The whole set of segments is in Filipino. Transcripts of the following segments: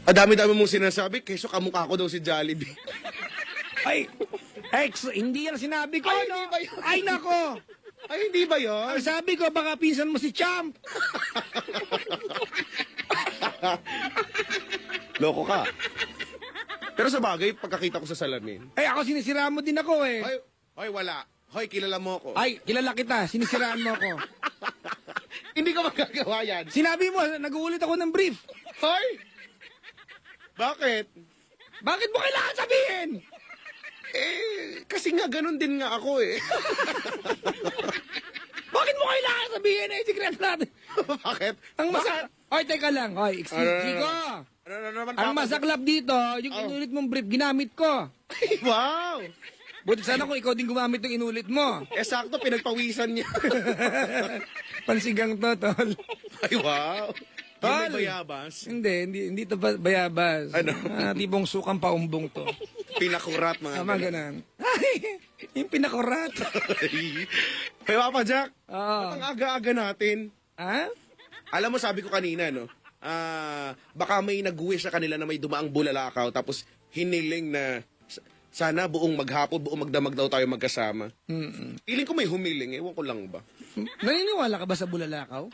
Dami-dami mong sinasabi, keso kamukha ko daw si Jollibee. Ay, hindi yan sinabi ko, Ay, no? hindi ba yun? Ay, nako. Ay, hindi ba yun? Ang sabi ko, baka pinsan mo si Champ. Loko ka. Pero sa bagay, pagkakita ko sa salamin. Ay, ako sinisiraan mo din ako, eh. Hoy, wala. Hoy, kilala mo ako. Ay, kilala kita. Sinisiraan mo ako. Hindi ko magagawa yan. Sinabi mo, nag-uulit ako ng brief. Hoy! Bakit? Bakit mo kailangan sabihin? Kasi nga ganun din nga ako eh. Bakit mo kailangan sabihin? Eh, sikreto natin. Bakit? Ang Oy, teka lang. Oy, excuse me ko. Ano naman? Ang masaklap dito, yung inulit mong brief, ginamit ko. Ay, wow! Buti sana kung ikaw din gumamit ng inulit mo. Sakto, pinagpawisan niya. Pansigang to, tol. Ay, wow! Tol. Yung may bayabas. Hindi to bayabas. Ano? Tipong sukang paumbong to. Pinakurat, mga Tama ganan. Ay, yung pinakurat. Hey, Papa Jack, Oo. ang aga-aga natin. Ha? Alam mo, sabi ko kanina, no? Baka may nag-wish sa kanila na may dumaang bulalakaw, tapos hiniling na sana buong maghapon, buong magdamag daw tayo magkasama. Feeling ko may humiling, ewan ko lang ba? Naniniwala ka ba sa bulalakaw?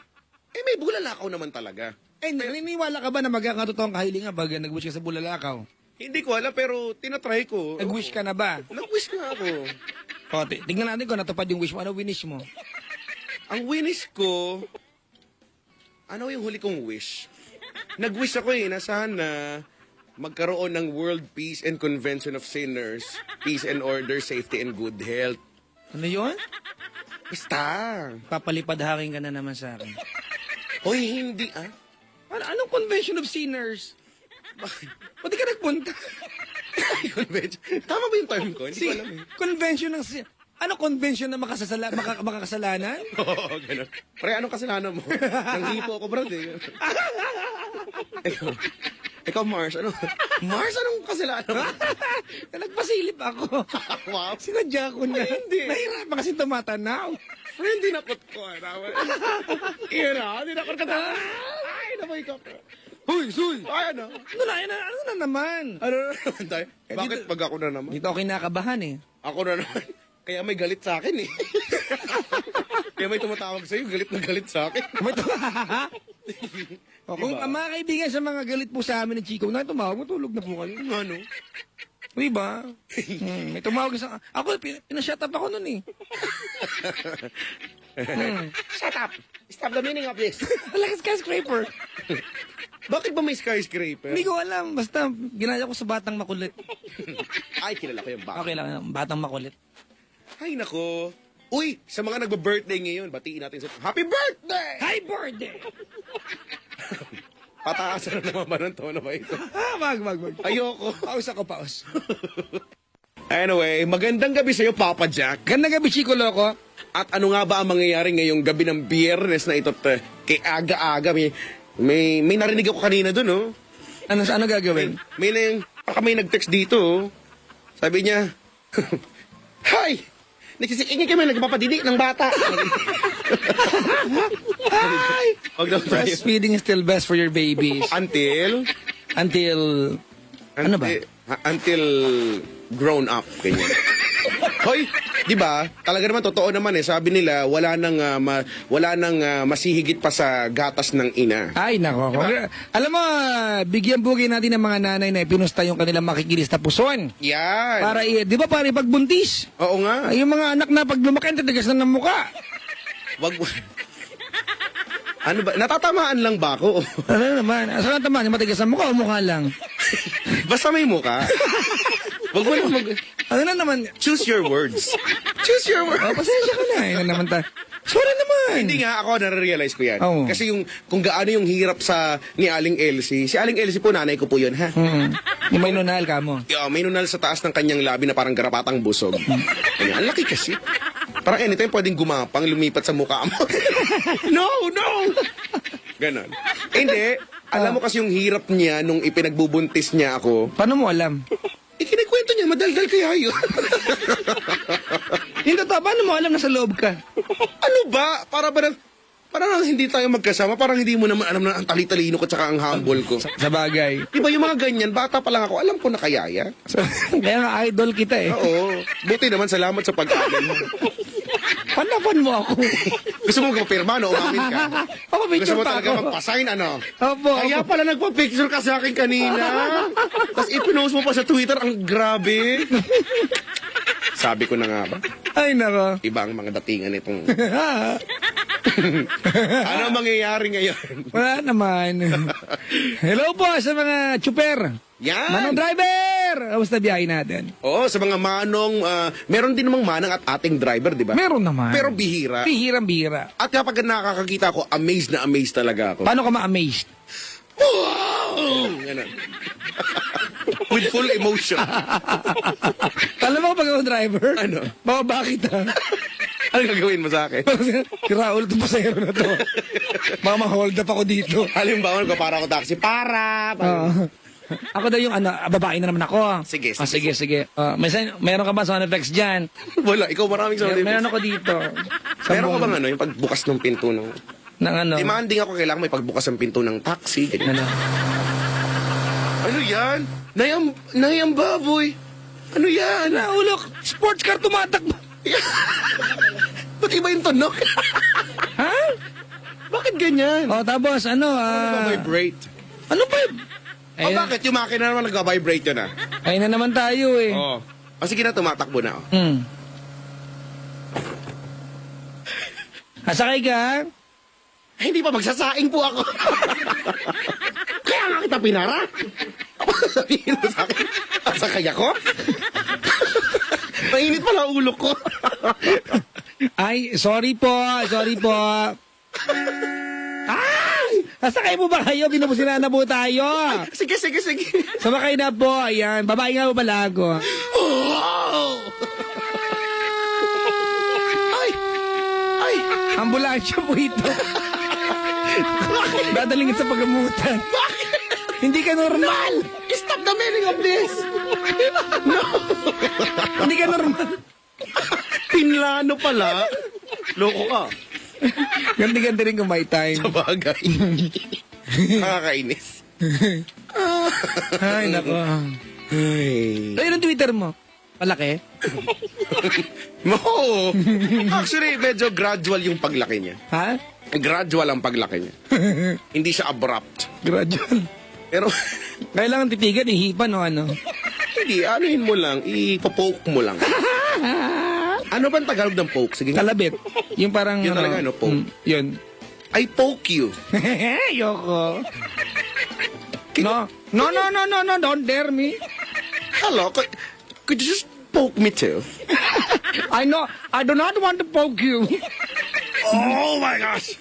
May bulalakaw naman talaga. Naniniwala ka ba na magkakatotoong kahilingan pag nag-wish ka sa bulalakaw? Hindi ko alam, pero tinatry ko. Nag-wish ka na ba? Nag-wish nga ako. O, tignan natin kung natupad yung wish mo. Ano winish mo? Ang wish ko, ano yung huli kong wish? Nag-wish ako na sana magkaroon ng World Peace and Convention of Sinners, Peace and Order, Safety and Good Health. Ano yun? Basta. Papalipad hangin ka na naman sa akin. Hoy, hindi Anong convention of sinners? Pati ka nagpunta. Convention. Tama ba yung term ko? Hindi ko alam eh. Convention ng ano convention na makakasalanan? Oo, gano'n. Pre, anong kasalanan mo? Nanghipo ako, bro. Ikaw, Mars, Mars, anong kasalanan mo? Nagpasilip ako. Wow. Sinadya ko na. Ay, hindi. Nahirapan kasi tumatanaw. Pre, hindi nakot ko. Hindi nakot ka tayo. Ay, naboy ka, pre. Huy, suy! Ay, ano? Ano na naman? Ano na naman tayo? Bakit pag ako na naman? Dito ako kinakabahan eh. Ako na naman. Kaya may galit sa akin eh. Kaya may tumatawag sa'yo, galit na galit sa akin. Kung ang mga kaibigan sa mga galit po sa amin ng Chico, na tumawag, matulog na po kayo. Ano? Diba? May tumawag sa... Ako, pinashut up ako nun eh. Shut up! Stop the meaning of this. Talaga skyscraper. Bakit ba may skyscraper? Hindi ko alam. Basta, ginaya ko sa batang makulit. Ay, kilala ko yung baka. Okay lang, batang makulit. Ay, nako. Uy, sa mga nagba-birthday ngayon, batiin natin sa... Happy birthday! Hi, birthday! Pataasan na naman ba ng tono ba ito? Wag. Ayoko. Paus ako, paus. Anyway, magandang gabi sa'yo, Papa Jack. Ganda gabi, Chico Loco. At ano nga ba ang mangyayari ngayong gabi ng Biyernes na ito? Kay aga-aga, may narinig ako kanina dun, oh. Ano gagawin? Baka may nag-text dito, oh. Sabi niya, Hi! Nagsisingin kami, nagpapadidik ng bata. Hi! Wag daw tayo. Breastfeeding is still best for your babies. Until Ano ba? Until grown up, ganyan. Hoy, di ba? Talaga naman totoo naman sabi nila wala nang masihigit pa sa gatas ng ina. Ay, nako. Diba? Alam mo, bigyan bugay natin ng mga nanay na pinusta yung kanilang makikilis na puson. Yan. Di ba, para ipagbuntis? Oo nga. Ay, yung mga anak na pag lumaki, titigas na ng muka. Wag Ano ba? Natatamaan lang ba ako? Ano naman? Saan tamaan? Yung matigas na muka o mukha lang? Basta may muka. Wag mo lang Ano na naman? Choose your words. Choose your words. Pasensya ka na. Ayun naman tayo. Sorry naman. Hindi nga, ako nare-realize ko yan. Oo. Kasi kung gaano yung hirap ni Aling Elsie, si Aling Elsie po, nanay ko po yun, ha? Yung may nunal ka mo. May nunal sa taas ng kanyang labi na parang garapatang busog. Ang laki kasi. Parang anytime pwedeng gumapang, lumipat sa mukha mo. No! Ganon. Hindi. Alam mo kasi yung hirap niya nung ipinagbubuntis niya ako. Paano mo alam? Kinikwento niya, madaldal kaya yun. Yung totoo, paano mo alam na sa loob ka? Ano ba? Para ba Parang hindi tayo magkasama, parang hindi mo naman alam na ang tali-talino ko tsaka ang humble ko. Sa bagay. Di ba yung mga ganyan, bata pa lang ako, alam ko na kayaya. Kaya nga idol kita eh. Oo. Buti naman, salamat sa pag-amin mo. Panapan mo ako. Gusto mo magpapirma, no? Umamin ka. Ako, Gusto picture mo pa talaga ako. magpasign, ano? Opo. Kaya pala nagpa-picture ka sa akin kanina. Tapos ipinost mo pa sa Twitter, ang grabe. Sabi ko na nga ba, Ay, nako. iba ang mga datingan itong... Ano ang mangyayari ngayon? Wala naman. Hello po sa mga chuper. Yan! Manong driver! Kamusta biyahe natin? Oo, sa mga manong, meron din namang manang at ating driver, di ba? Meron naman. Pero bihira. Bihirang-bihira. At kapag nakakakita ako, amazed na amazed talaga ako. Paano ka ma-amazed? Wow! Ganun. With full emotion. Alam mo pag ako driver? Ano? Bababa kita. Ano gagawin mo sa akin? Si Raul, itong pasahero na to. Baka ma-hold up ako dito. Halimbawa ko para ako taxi. Para! Oo. Ako daw yung babae na naman ako. Sige, Ah, sige, sige. Meron ka ba sound effects dyan? Wala, ikaw maraming sound effects. Meron ako dito. Meron ka bang ano, yung pagbukas ng pinto ng... Ng ano? Demanding ako, kailangan may pagbukas ng pinto ng taxi. Ganyan. Ano? Ano yan? Nayang baboy. Ano yan? Naulok! Sports car tumatakbo! Ba't iba yung tunog? Ha? Bakit ganyan? O, tapos ano? Vibrate. Ano ba? O bakit? Yung makina naman nag-vibrate yun ah. Ayun na naman tayo eh. Oo. O sige na, tumatakbo na. Oh. Asakay ka? Ay, hindi pa magsasaing po ako. Kaya nga kita pinara. Sabihin mo sa akin, asakay ako? Mainit pala ang ulo ko. Ay, sorry po. Sorry po. Ay! Asakay mo ba kayo? Binubusinan na po tayo. Sige, sige, sige. Sumakay na po. Ayan. Babae nga po pala ako. Oh! Ay! Ay! Ambulansya po ito. Dadalingin sa pagamutan. Bakit? Hindi ka normal. Stop the meaning of this! No! Hindi ka normal. Pinlano pala. Loko ka. Ganti-ganti rin kung may time. Sa bagay. Nakakainis. Ay, nako. Ay. Ayun ang Twitter mo. Malaki? Oo. Actually, medyo gradual yung paglaki niya. Ha? Gradual ang paglaki niya. Hindi siya abrupt. Gradual. Pero, Kailangan titigan, ihipan o ano? hindi. Anuhin mo lang. Ipopoke mo lang. Ano ba ang Tagalog ng poke? Sige nga. Kalabit. Yung parang... Yun talaga, no? Poke. Yun. I poke you. Yoko. No. No, no, no, no, no. Don't dare me. Hello? Could you just poke me too? I know. I do not want to poke you. Oh my gosh!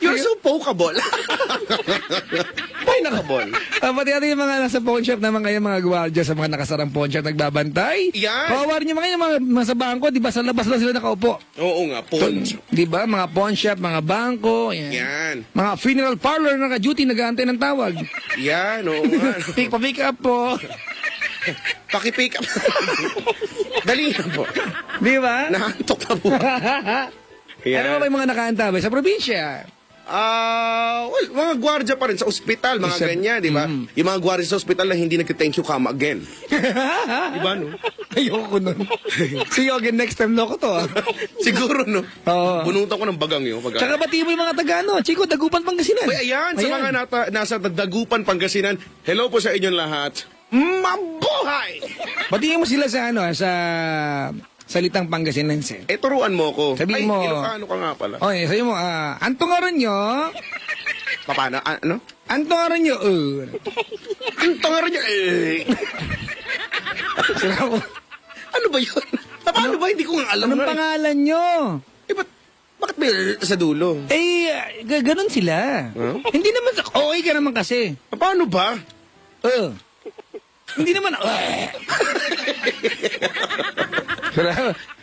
You're so pokeable. May nakabol. Pati natin yung mga nasa pawn shop naman kayo, mga gwardiya sa mga nakasarang pawn shop nagbabantay. Yan. Kawawar niyo mga sa bangko, di ba? Sa labas lang sila nakaupo. Oo nga, pawn. Di ba? Mga pawn shop, mga bangko. Yan. Yan. Mga funeral parlor na naka-duty, nag-aantay ng tawag. Yan, oo nga. Pick up po. Paki-pick up. Dali na po. Di ba? Nahantok na po. Ano ba yung mga nakaantay sa probinsya? Well, mga gwardya pa rin sa ospital, mga ganyan, di ba? Yung mga gwardya sa ospital na hindi nag-thank you, come again. Di ba, no? Ayoko nun. See you again next time, loko to. Siguro, no? Oo. Bunutan ko ng bagang yun. Tsaka bati mo yung mga taga, Chico, Dagupan, Pangasinan. Uy, ayan, sa mga nasa Dagupan, Pangasinan, hello po sa inyong lahat. Mabuhay! Batiin mo sila sa sa salitang Pangasinense. Turuan mo ko. Sabihin mo. Ilocano ka nga pala. Okay, sabihin mo, antong aron nyo, Paano? Ano? antong aron nyo, Ang tangar niya, Sila ko, Ano ba yun? Paano ba? Hindi ko nga alam. anong pangalan nyo? Bakit may sa dulo? Ganon sila. Huh? Hindi naman, okay ka naman kasi. Paano ba? Hindi naman,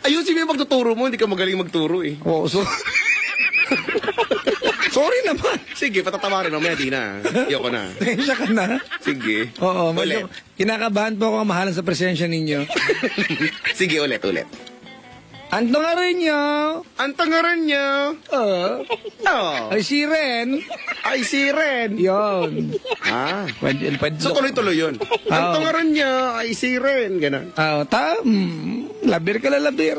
Ayusin mo yung pagtuturo mo, hindi ka magaling magturo eh. Oo, sorry naman. Sige, patatawarin mamaya, di na. Ayoko na. Tensya ka na. Sige. Oo, ulit. kinakabahan po ako ang mahalan sa presensya ninyo. Sige, ulit. Ang rin niyo. Ang tangaran niya. Oh. Ay si Ren. Ay, si Ren. Yun. Ah. Pwede. So, tuloy-tuloy yun. Ang Oo. tangaran niya ay si Ren. Ganon. Labir ka na labir.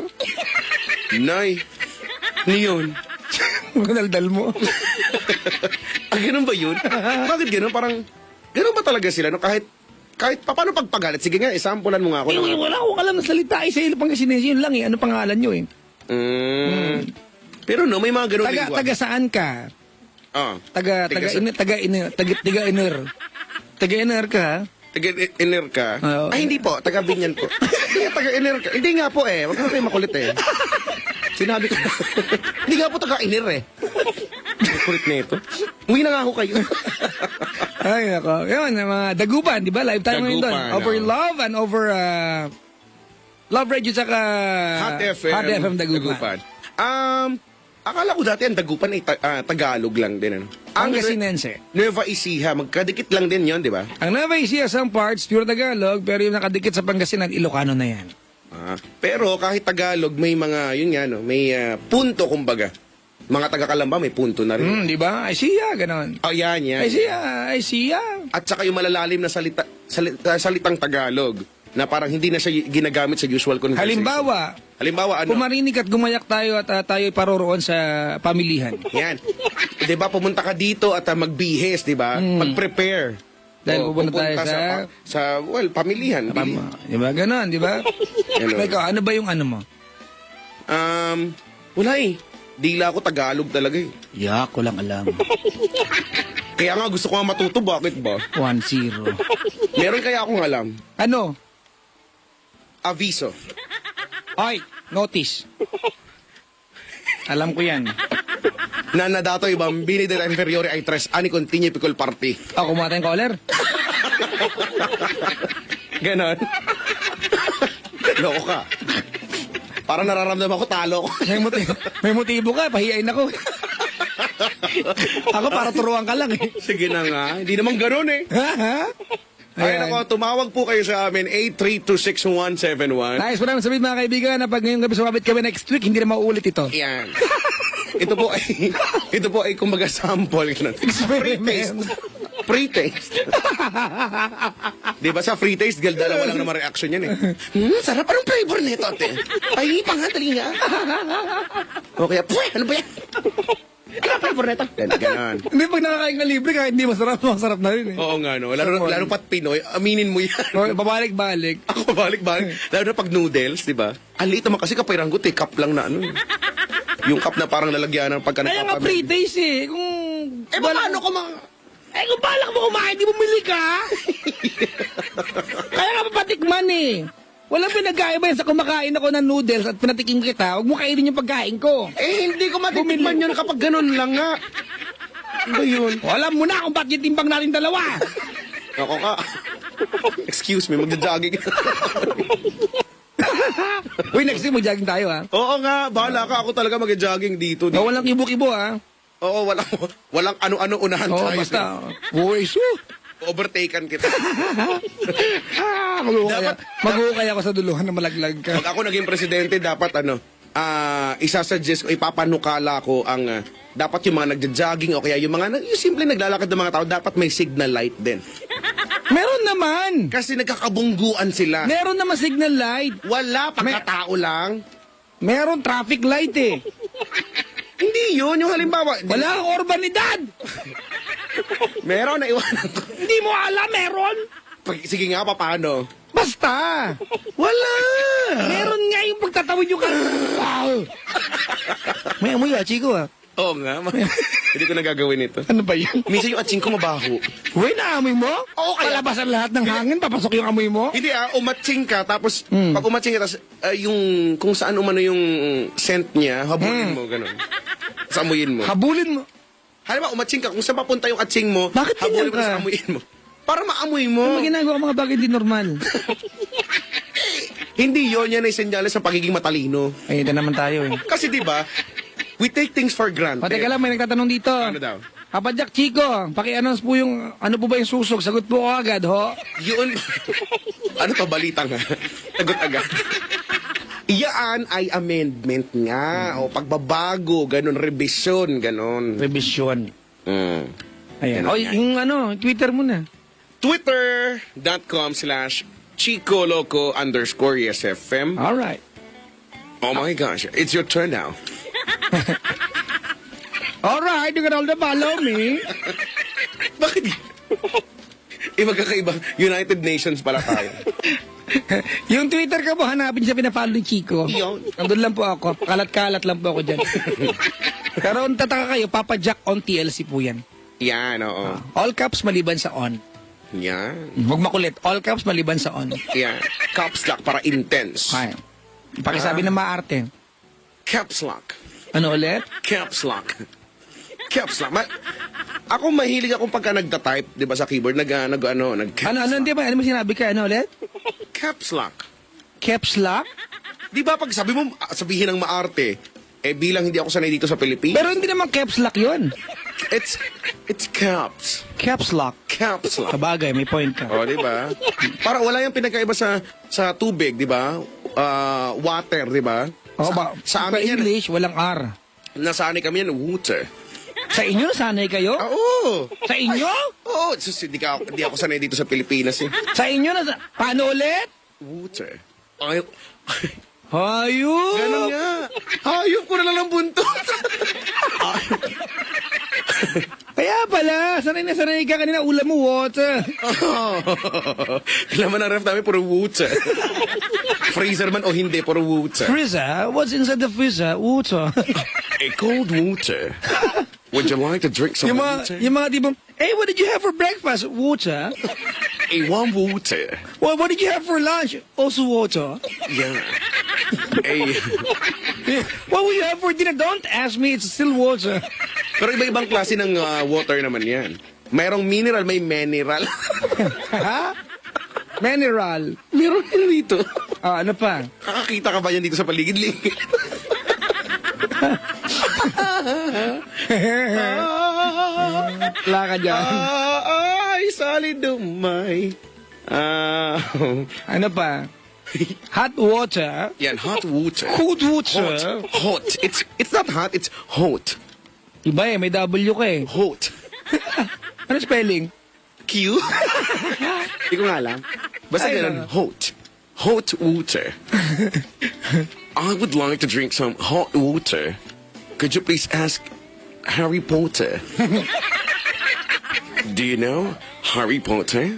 Nay. Niyon. Daldal mo. Ganun ba yun? Bakit ganun? Parang, ganun ba talaga sila? No? Kahit paano pagpagalit? Sige nga, isampulan mo nga ako. Wala akong alam na salita. Sa ilo Pangasinan yun lang eh. Ano pangalan nyo eh? Pero no, may mga ganun Taga saan ka? Ah. Taga-iner ka? Taga-iner ka? Oo. Ay, hindi po. Taga-binyan po. Taga-iner ka. Hindi nga po eh. Huwag ka kayo makulit eh. Sinabi ko. Hindi nga po taga-iner eh. Kulit na ito. Uwi na nga ako kayo. Ay, nako. Yun, mga dagupan, di ba? Live tayo ngayon doon. Dagupan, Over oo. Love and over Love Radio tsaka Hot FM. Hot FM Dagupan. Akala ko dati ang Dagupan ay Tagalog lang din. Ano? Ang Pangasinense. Nueva Ecija, magkadikit lang din yon, di ba? Ang Nueva Ecija, some parts, pure Tagalog, pero yung nakadikit sa Pangasinan, Ilocano na yan. Pero kahit Tagalog, may mga, yun nga, no, may punto, kumbaga. Mga taga-Kalamba, may punto na rin. Di ba? Ay siya, ganon. Oh, yan. Ay siya. At saka yung malalalim na salitang Tagalog na parang hindi na siya ginagamit sa usual conversation. Halimbawa, ano? Pumarinig at gumayak tayo at tayo paroroon sa pamilihan. Yan. Di ba, pumunta ka dito at magbihis, di ba? Mag-prepare. Dahil pupunta tayo sa pamilihan. Di ba? Ganon, di ba? Ganon. Ikaw, ano ba yung ano mo? Wala eh. Dila ko Tagalog talaga eh. Yak, ko lang alam. Kaya nga gusto ko nga matuto, bakit ba? 1-0. Meron kaya akong alam. Ano? Aviso. Ay, notice. Alam ko yan. Na dato bambini della inferiore ai tres anni continue piccol party. Ako kumata yung caller. Ganon. Loko ka. Parang nararamdaman ko talo ko. May motibo ka, pahiyain ako. Ako para turuan ka lang eh. Sige na nga. Hindi naman ganon eh. Ha? Ay, Ayan. nako, tumawag po kayo sa amin, 8326171. Nice, maraming sabihin mga kaibigan na pag ngayong gabi sumabit kami next week, hindi na mauulit ito. Yan. ito po ay kumbaga sample. Experiment. Pre-taste. Di ba sa free taste, dalawa lang naman reaction yan eh. Sarap, anong flavor nito, ate? Ay, pangatali nga. Okay, ano ba yan? Ano flavor nito? Ganon. Hindi, pag nakakain ka libre, kahit hindi masarap na rin eh. Oo nga, no? Lalo pat Pinoy, aminin mo yan. Babalik-balik. Ako balik-balik. Lalo na pag noodles, di ba? Ang liit naman kasi kapiranggot eh, cup lang na ano eh. Yung cup na parang lalagyan ng pagka Kaya nga pre-taste eh. Kung... paano ko kung balak mo kumain, di bumili ka. Kaya nga papatikman eh. Walang pinagkaiba yan sa kumakain ako ng noodles at pinatikim kita. Huwag mo kainin yung pagkain ko. Hindi ko matitikman yun kapag ganun lang nga. Ano ba yun? Alam mo na kung ba't yung timbang natin dalawa. Ako ka. Excuse me, magja-jogging. Uy, next time mag-jogging tayo ha. Oo nga, bahala ka. Ako talaga mag-jogging dito. Walang kibo-kibo ha. Oo, walang ano-ano unahan Oo, tayo. basta. Uy, overtaken kita. Mag-uukay ako sa duluhan na malaglag ka. Pag ako naging presidente, dapat isasuggest ko, ipapanukala ko ang dapat yung mga nagja-jogging o kaya yung mga yung simple naglalakad ng mga tao, dapat may signal light din. Meron naman. Kasi nagkakabungguan sila. Meron naman signal light. Wala, pagkatao lang. Meron traffic light eh. Hindi yun, yung halimbawa. Wala kang urbanidad. Meron, naiwanan ko. Hindi mo alam, meron. Sige nga, paano? Basta. Wala. Meron nga yung pagtatawid yung May amoy ah, Chico ah. Oo nga, hindi ko nagagawin ito. Ano ba yan? Minsan yung atsing ko mabaho. Uy, naamoy mo? Oo, kaya- Palabas ang lahat ng hangin, papasok yung amoy mo? Hindi umatsing ka, tapos pag umatsing ka, tapos yung kung saan umano yung scent niya, habulin mo, gano'n. Tapos amuyin mo. Habulin mo. Halimbawa, umatsing ka, kung saan papunta yung atsing mo, Bakit habulin ganyan mo, ka? tapos amuyin mo. Para maamoy mo. Ano ginagawa mga bagay di normal? Hindi yan ay senyales ng pagiging matalino. Ay, ito naman tayo eh. Kasi di ba, we take things for granted. Pateka lang, may nagtatanong dito. Ano daw? Papa Jack Chico, paki-announce po yung, ano po ba yung susog? Sagot po ko agad, ho? Yun, ano pa balita nga? Sagot agad. Iyaan ay amendment nga. O pagbabago, ganun, revision, ganun. Revision. Mm. Ayan. Ganun O, nga. yung Twitter mo na. Twitter.com/chicoloco_YesFM. Alright. Oh my gosh, it's your turn now. Alright, you can all follow me. Bakit? Magkakaiba. United Nations pala tayo. Yung Twitter ka po, hanapin siya pinapalo ni Chico. Yun. Nandun lang po ako. Kalat-kalat lang po ako dyan. Pero kung tataka kayo, Papa Jack on TLC po yan. Yan, oo. All caps maliban sa on. Yan. Huwag makulit. All caps maliban sa on. Yan. Caps lock para intense. Ay. Pakisabi na maarte. Caps lock. Ano ulit? Caps lock. Caps lock. Ako mahilig akong pagka nagta-type, 'di ba, sa keyboard, nag caps Ano, hindi ba? Ano mo sinabi ka? Ano ulit? Caps lock. Caps lock? 'Di ba pag sabihin ng maarte, bilang hindi ako sanay dito sa Pilipinas. Pero hindi naman caps lock yun. It's caps. Caps lock. Caps lock. Sabagay, may point ka. Oh, 'di ba? Para wala yung pinagkaiba sa tubig, 'di ba? Water, 'di ba? Oh, ba? Sa Sa amin yan, English, walang R. nasanay kami yan, water. Sa inyo, sanay kayo? Oo. Sa inyo? Oo, hindi ako sanay dito sa Pilipinas eh. Sa inyo na paano ulit? Water. Ayaw. Hayop! Ganun nga. Hayop ko na lang ng buntot. Kaya pala, sanay na sanay ka kanina, ulam mo water. Laman ng ref namin, puro water. Freezer man o hindi, puro water. Freezer? What's inside the freezer? Water. A cold water. Would you like to drink some water? Yung mga di ba, hey, what did you have for breakfast? Water. A warm water. Well, what did you have for lunch? Also water. Yeah. What will you have for dinner? Don't ask me, it's still water. Pero iba-ibang klase ng water naman yan. Mayroong mineral, may mineral. Ha? Mineral. Meron din dito. Ano pa? Kakakita ka ba yan dito sa paligid-ligid? Wala ka dyan. Ay, salidumay. Ano pa? Hot water. Yan, hot water. Cold water. Hot. It's not hot, it's hot. Iba may W ka eh. Hot. Ano spelling? Q? Hindi ko nga alam. Basta Ay, ganun, hot. Hot water. I would like to drink some hot water. Could you please ask Harry Potter? Do you know Harry Potter?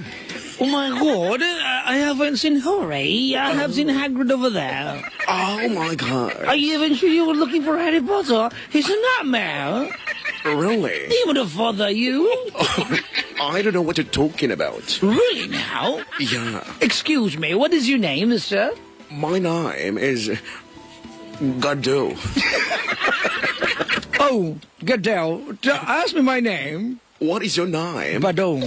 Oh my God, I haven't seen Harry. I have seen Hagrid over there. Oh my god. Are you even sure you were looking for Harry Potter? He's a nightmare. Really? He would have bothered you. I don't know what you're talking about. Really now? Yeah. Excuse me, what is your name, mister? My name is Godot. Oh, Goodell, ask me my name. What is your name? Badong.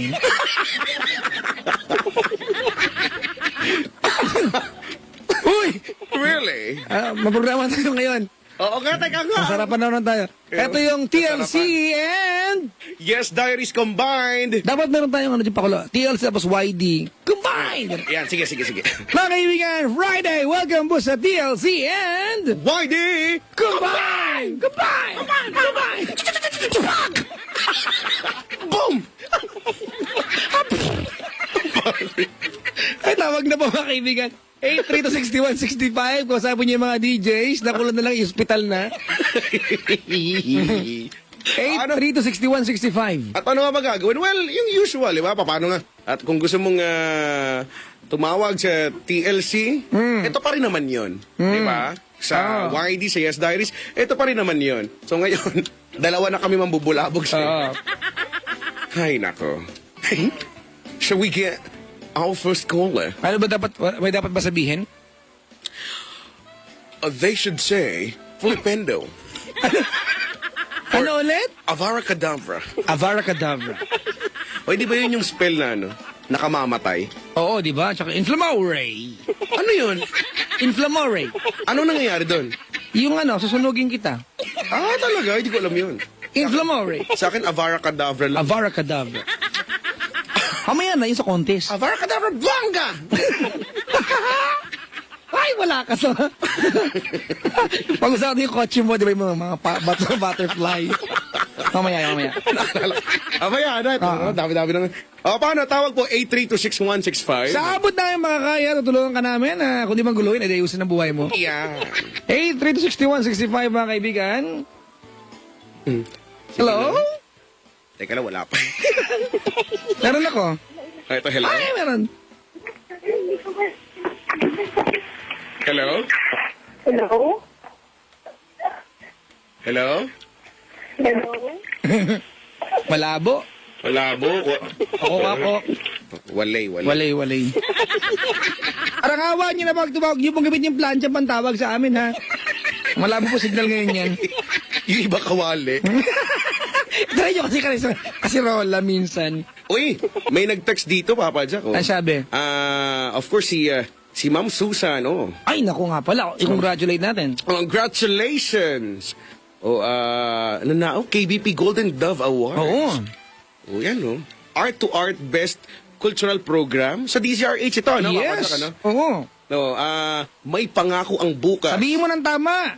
Uy! Really? Maprograma tayo ngayon. Oo nga, teka nga. Masarapan naman tayo. Ito yung TLC and... Yes, diaries combined. Dapat meron tayong pakulo. TLC tapos YD. Combined! Yan, sige. Mga kaibigan, Friday, welcome po sa TLC and... YD! Combined! Boom! Ay, tawag na po mga kaibigan. 8326165 kung sabi niyo yung mga DJs, nakulong na lang yung hospital na. 8326165. At ano nga magagawin? Well, yung usual, di ba? Paano nga? At kung gusto mong tumawag sa TLC, ito pa rin naman yun. Di ba? Sa YD, sa Yes Diaries, ito pa rin naman yun. So ngayon, dalawa na kami mambubulabog sa... Ay, nako. Shall we get our first caller? Ano ba may dapat ba sabihin? They should say, Flipendo. Ano ulit? Avaracadabra. Avaracadabra. O, di ba yun yung spell na, nakamamatay? Oo, di ba? Tsaka inflammatory. Ano yun? Inflammatory. Ano nangyayari doon? Yung susunugin kita. Talaga? Hindi ko alam yun. Inflammatory. Sa akin, Avaracadabra lang. Avaracadabra. Mamaya na yun sa contest. Avaracadabra, bangga! Ay, wala ka sa... Pag-usapan yung kotse mo, di ba yung mga butterfly? Mamaya. Mamaya, ano? Ito, dami-dami naman. Paano? Tawag po 8326165. Sa abot na yung mga kaya, tutulungan ka namin. Kung di man guluhin, ay ayusin ang buhay mo. Yan. 8326165 mga kaibigan. Hello? Teka lang, wala pa. Meron ako. Ito, hello? Ay, meron. Hello? Hello? Hello? Hello? Malabo. Malabo. Ako. Walay. Walay. Arangawan nyo na pagtawag nyo, pong gamit yung plancha pantawag sa amin, ha? Malabo po signal ngayon yan. Yung iba kawali. Try nyo kasi rola minsan. Uy, may nag-text dito, Papa Jack. Oh. Ang sabi? Of course, si Ma'am Susan, oh. Ay, naku nga pala. I-congratulate natin. Congratulations! KBP Golden Dove Award. Oo. Oh, yan, oh. Art to Art Best Cultural Program sa DZRH ito, no? Papa Yes. Jack, ano? Oo. No, may pangako ang bukas. Sabihin mo ng tama.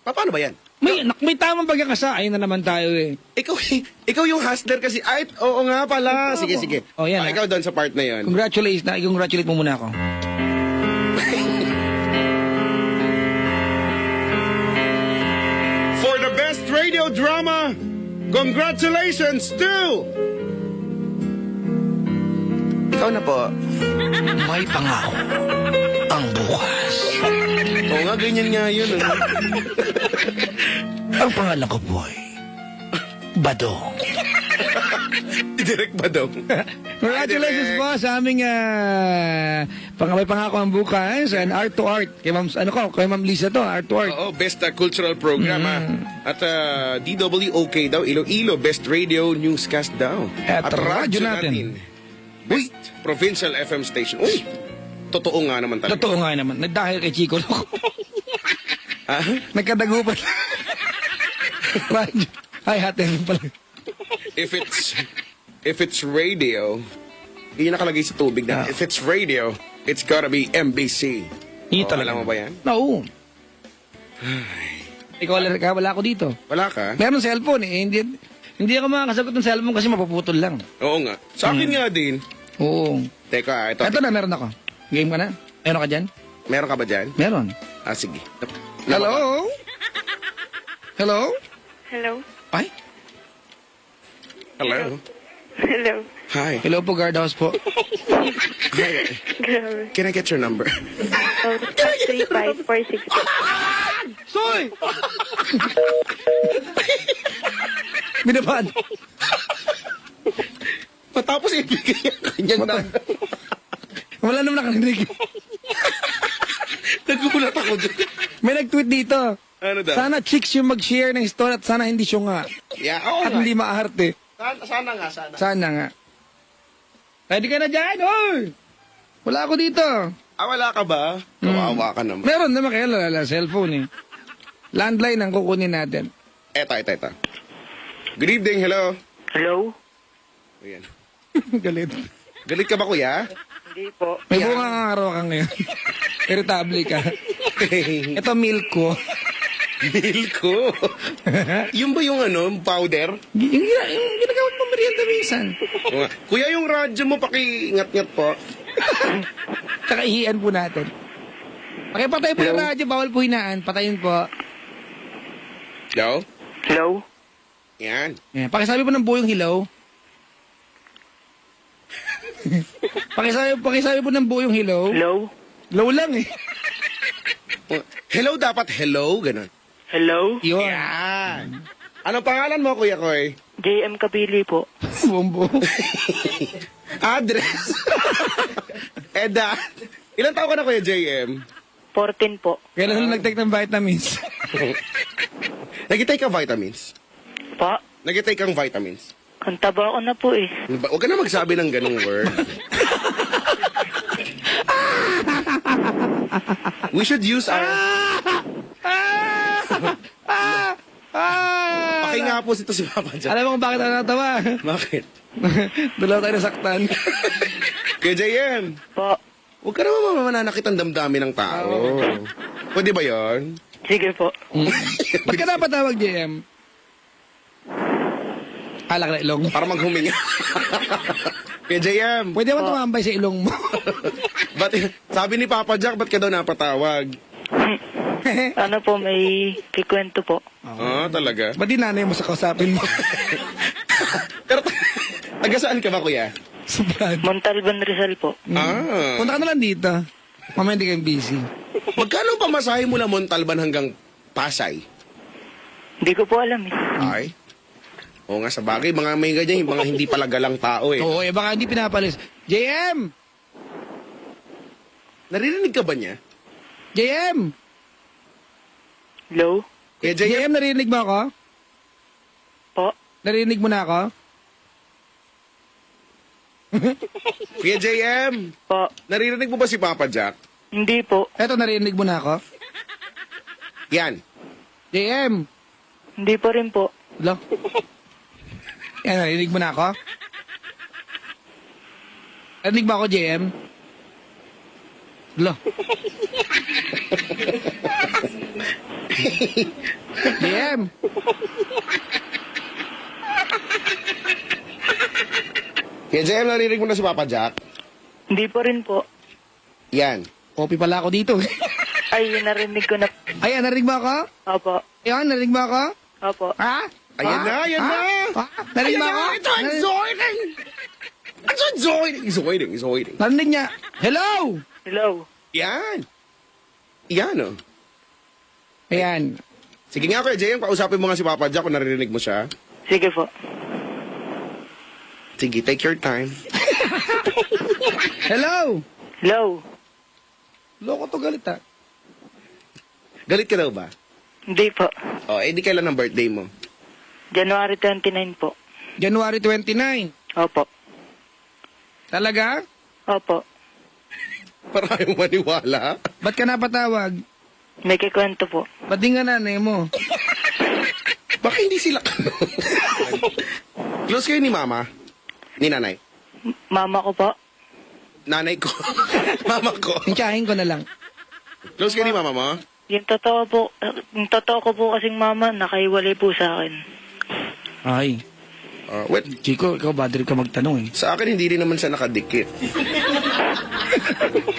Paano ba yan? May tamang pagkakasa. Ayun na naman tayo eh. Ikaw yung hustler kasi. Ay, oo nga pala. Sige. Oh, yan, Ikaw doon sa part na yan. I-congratulate mo muna ako. For the best radio drama, congratulations to... Ikaw na po. May pangako ang bukas. Oo nga, ganyan nga yun. Ano? Ang pangalan ko po ay Badong. Direct ba daw? Congratulations po sa aming may pangako ang bukas and Art to Art. Kay Ma'am Lisa to, Art to Art. Oo, best cultural program. At DWOK daw, Iloilo, best radio newscast daw. At radyo natin. Best provincial FM station. Uy, totoo nga naman talaga. Totoo nga naman. Dahil kay Chico Loco. Nagkadagupan. Radyo. Ay, hatin pala. If it's radio, yun nakalagay sa tubig na. If it's radio, it's gotta be MBC. Alam mo ba yan? Oo. Ikaw wala ako dito. Wala ka? Meron cellphone eh. Hindi ako makakasagot ng cellphone kasi mapuputol lang. Oo nga. Sa akin nga din. Oo. Teka, ito. Ito na, meron ako. Game ka na? Meron ka dyan? Meron ka ba dyan? Meron. Sige. Hello? Hello? Hello? Ay? Hello? Hello? Hi. Hello po, guardhouse po. Hi. Grabe. Can I get your number? 35466. Soy! Binabaan. Matapos ibigay ang kanyang number. Wala naman nakarinig. Nagulat ako dyan. May nag-tweet dito. Ano daw? Sana chicks yung mag-share ng story at sana hindi siya nga. Yeah, oo At nga. hindi maarte. Sana nga. Sana nga. Ready ka na dyan? Oy! Wala ako dito. Wala ka ba? Kawawa ka naman. Meron naman kaya cellphone eh. Landline ang kukunin natin. Eto. Good evening, hello. Hello? Ayan. Galit. Galit ka ba, kuya? Hindi po. May bunga nga araw ka ngayon. Irritable ka. Ito milk ko. Milko. Yung ba yung powder? Yung ginagamit mo merienda minsan. Oo nga. Kuya, yung radyo mo, paki-ngat-ngat po. Kakaihian po natin. Pakipatay po yung radyo, bawal po hinaan. Patayin po. Hello? Hello? Yan. Yeah, pakisabi po ng buo yung hilaw. pakisabi po ng buo yung hilaw. Hello? Low lang eh. Hello, dapat hello, ganun. Hello? Yun. Yan. Anong pangalan mo, Kuya Koy? JM Kabili po. Bumbo. Address. Edad. Ilan taon ka na, Kuya JM? 14 po. Kailan na nag-take ng vitamins? Nag-take ka vitamins? Pa? Nag-take kang vitamins? Ang taba ko na po eh. Huwag ka na magsabi ng ganung word. We should use our... Paki nga po ito si Papa dyan. Alam mo kung bakit ako natawa? Bakit? Dalawa tayo nasaktan. Kuya JM, Po. Huwag ka naman mananakit ang damdamin ng tao. Pwede ba yun? Sige po. Ba't ka napatawag, JM? Alak na ilong. Para maghuminga. Kaya JM, Pwede mo tumambay sa ilong mo. sabi ni Papa Jack, ba't ka daw napatawag? Ano po, may kikwento po. Talaga? Ba't di nanay mo sa kausapin mo? Pero, taga saan ka ba, kuya? Sobrang. Montalban Rizal po. Punta ka na lang dito. Mamaya hindi kayong busy. Magkano pamasahe mula Montalban hanggang Pasay? Hindi ko po alam eh. Ay. Oo nga, sa bagay, mga may ganyan, yung mga hindi pala galang tao eh. Oo, baka hindi pinapalis. JM! Naririnig ka ba niya? JM! Hello? Kaya JM, JM, narinig mo ako? Po? Narinig mo na ako? Kaya JM, Po? naririnig mo ba si Papa Jack? Hindi po. Eto, narinig mo na ako? Yan. JM! Hindi po rin po. Hello? Yan, narinig mo na ako? Narinig ba ako, JM? Hello? JM! Kaya JM, naririnig mo na si Papa Jack? Hindi po rin po. Yan. Copy pala ako dito. Ay, narinig ko na. Ayan, narinig mo ako? Opo. Ayan, narinig mo ako? Opo. Ha? Ayan na, ayan na. Narinig mo ako? Ito, it's waiting. It's waiting. Narinig niya. Hello! Hello? Yan. Yan, oh. Ayan. Sige nga, Kuya JM, kausapin mo nga si Papa Jack kung naririnig mo siya. Sige po. Sige, take your time. Hello! Hello? Loko to galit ha. Galit ka daw ba? Hindi po. Di kailan ang birthday mo? January 29 po. January 29. Opo. Talaga? Opo. Para ayaw maniwala. Ba't ka napatawag? May kikwento po. Ba't di nga nanay mo? Baka hindi sila Close kayo ni Mama? Ni Nanay? Mama ko po. Nanay ko. Mama ko. Hintyahin ko na lang. Close kayo ni Mama mo? Yung totoo ko po kasing mama, nakaiwalay po sa akin. Ay. Well, Chico, ikaw bad trip ka magtanong eh. sa akin hindi rin naman siya nakadikit.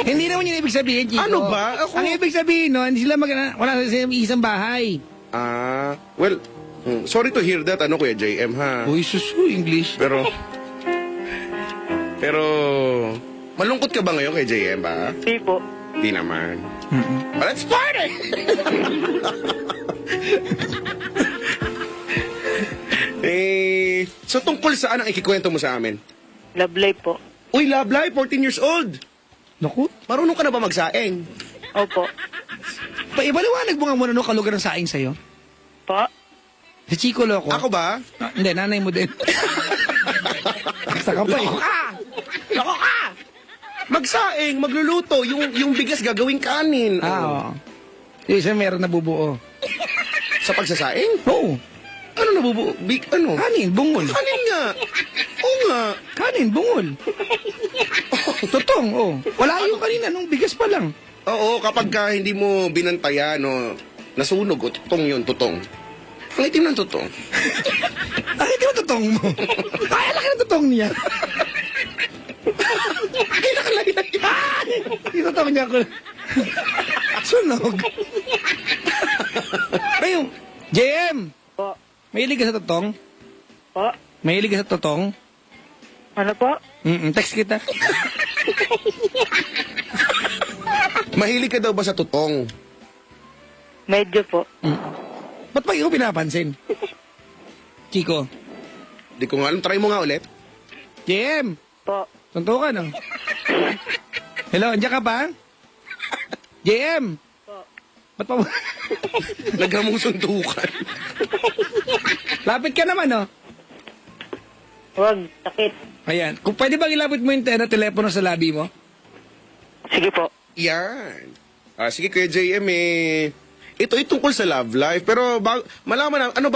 Hindi naman yung ibig sabihin, Chico. Ano ba? Ako- Ang ibig sabihin nun, wala sa isang bahay. Well, sorry to hear that, Kuya JM, ha? Uy, susu, English. Pero, malungkot ka ba ngayon kay JM, ba? Hindi po. Di naman. Mm-mm. Let's party! So tungkol saan ang ikikwento mo sa amin? Love life po. Uy, Love Life, 14 years old. Naku, Marunong ka na ba magsaing? Opo. Ipaliwanag mo nga muna no kalugar ng saing sa'yo. Po? Si Chico loko. Ako ba? Hindi, nanay mo din. Saka pa eh. Loko ka! Magsaing, magluluto, yung bigas gagawing kanin. Oo. Yung isa meron nabubuo. Sa pagsasaing? Oo. Ano nabubuo? Ano? Kanin, bungol. Kanin nga. Oo nga. Kanin, bungol. Totong, oh. Wala yung kanina nung bigas pa lang. Oo, kapag ka hindi mo binantayan, nasunog, tutong yun, tutong. Ang itim ng tutong. Ang hindi mo totong mo. Ay, laki ng totong niya. Ay, nakalagay yan. Yung totong niya ko. Sunog. Ayun, JM, Po? mahilig ka sa totong? Po? Mahilig ka sa totong? Ano po? Text kita. Mahilig ka daw ba sa tutong? Medyo po. Ba't pa ikaw pinapansin? Chico. Di ko nga alam. Try mo nga ulit. JM, Po? tuntukan oh. Hello, andiyan ka pa? JM. Po? Ba't pa? Naghamong suntukan. Lapit ka naman oh. Huwag. Sakit. Ayan. Kung pwede bang ilapit mo yung telepono sa labi mo? Sige po. Yan. Sige, Kuya JM, ito ay tungkol sa love life. Pero malaman ano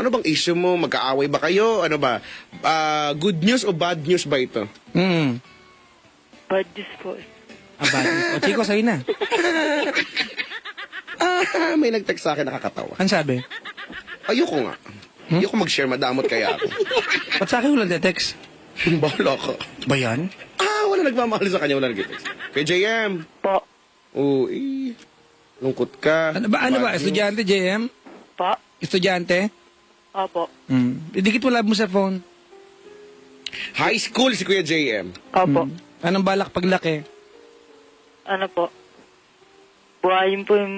bang issue mo? Magkaaway ba kayo? Ano ba? Good news o bad news ba ito? Hmm. Bad news po. O, Chico, sa'yo na. May nag-text sa akin nakakatawa. Ano sabi? Ayoko nga. Ayoko mag-share, madamot kaya ako. Ba't sa akin walang text? Bahala ka. Ba yan? Wala nagmamahal sa kanya, wala nag-text. Kay JM. Po. Lungkot ka. Ano ba? Estudyante, JM? Po. Estudyante? Opo. Dikit mo lab mo sa phone. High school si Kuya JM. Opo. Anong balak paglaki? Ano po? Buhayin po yung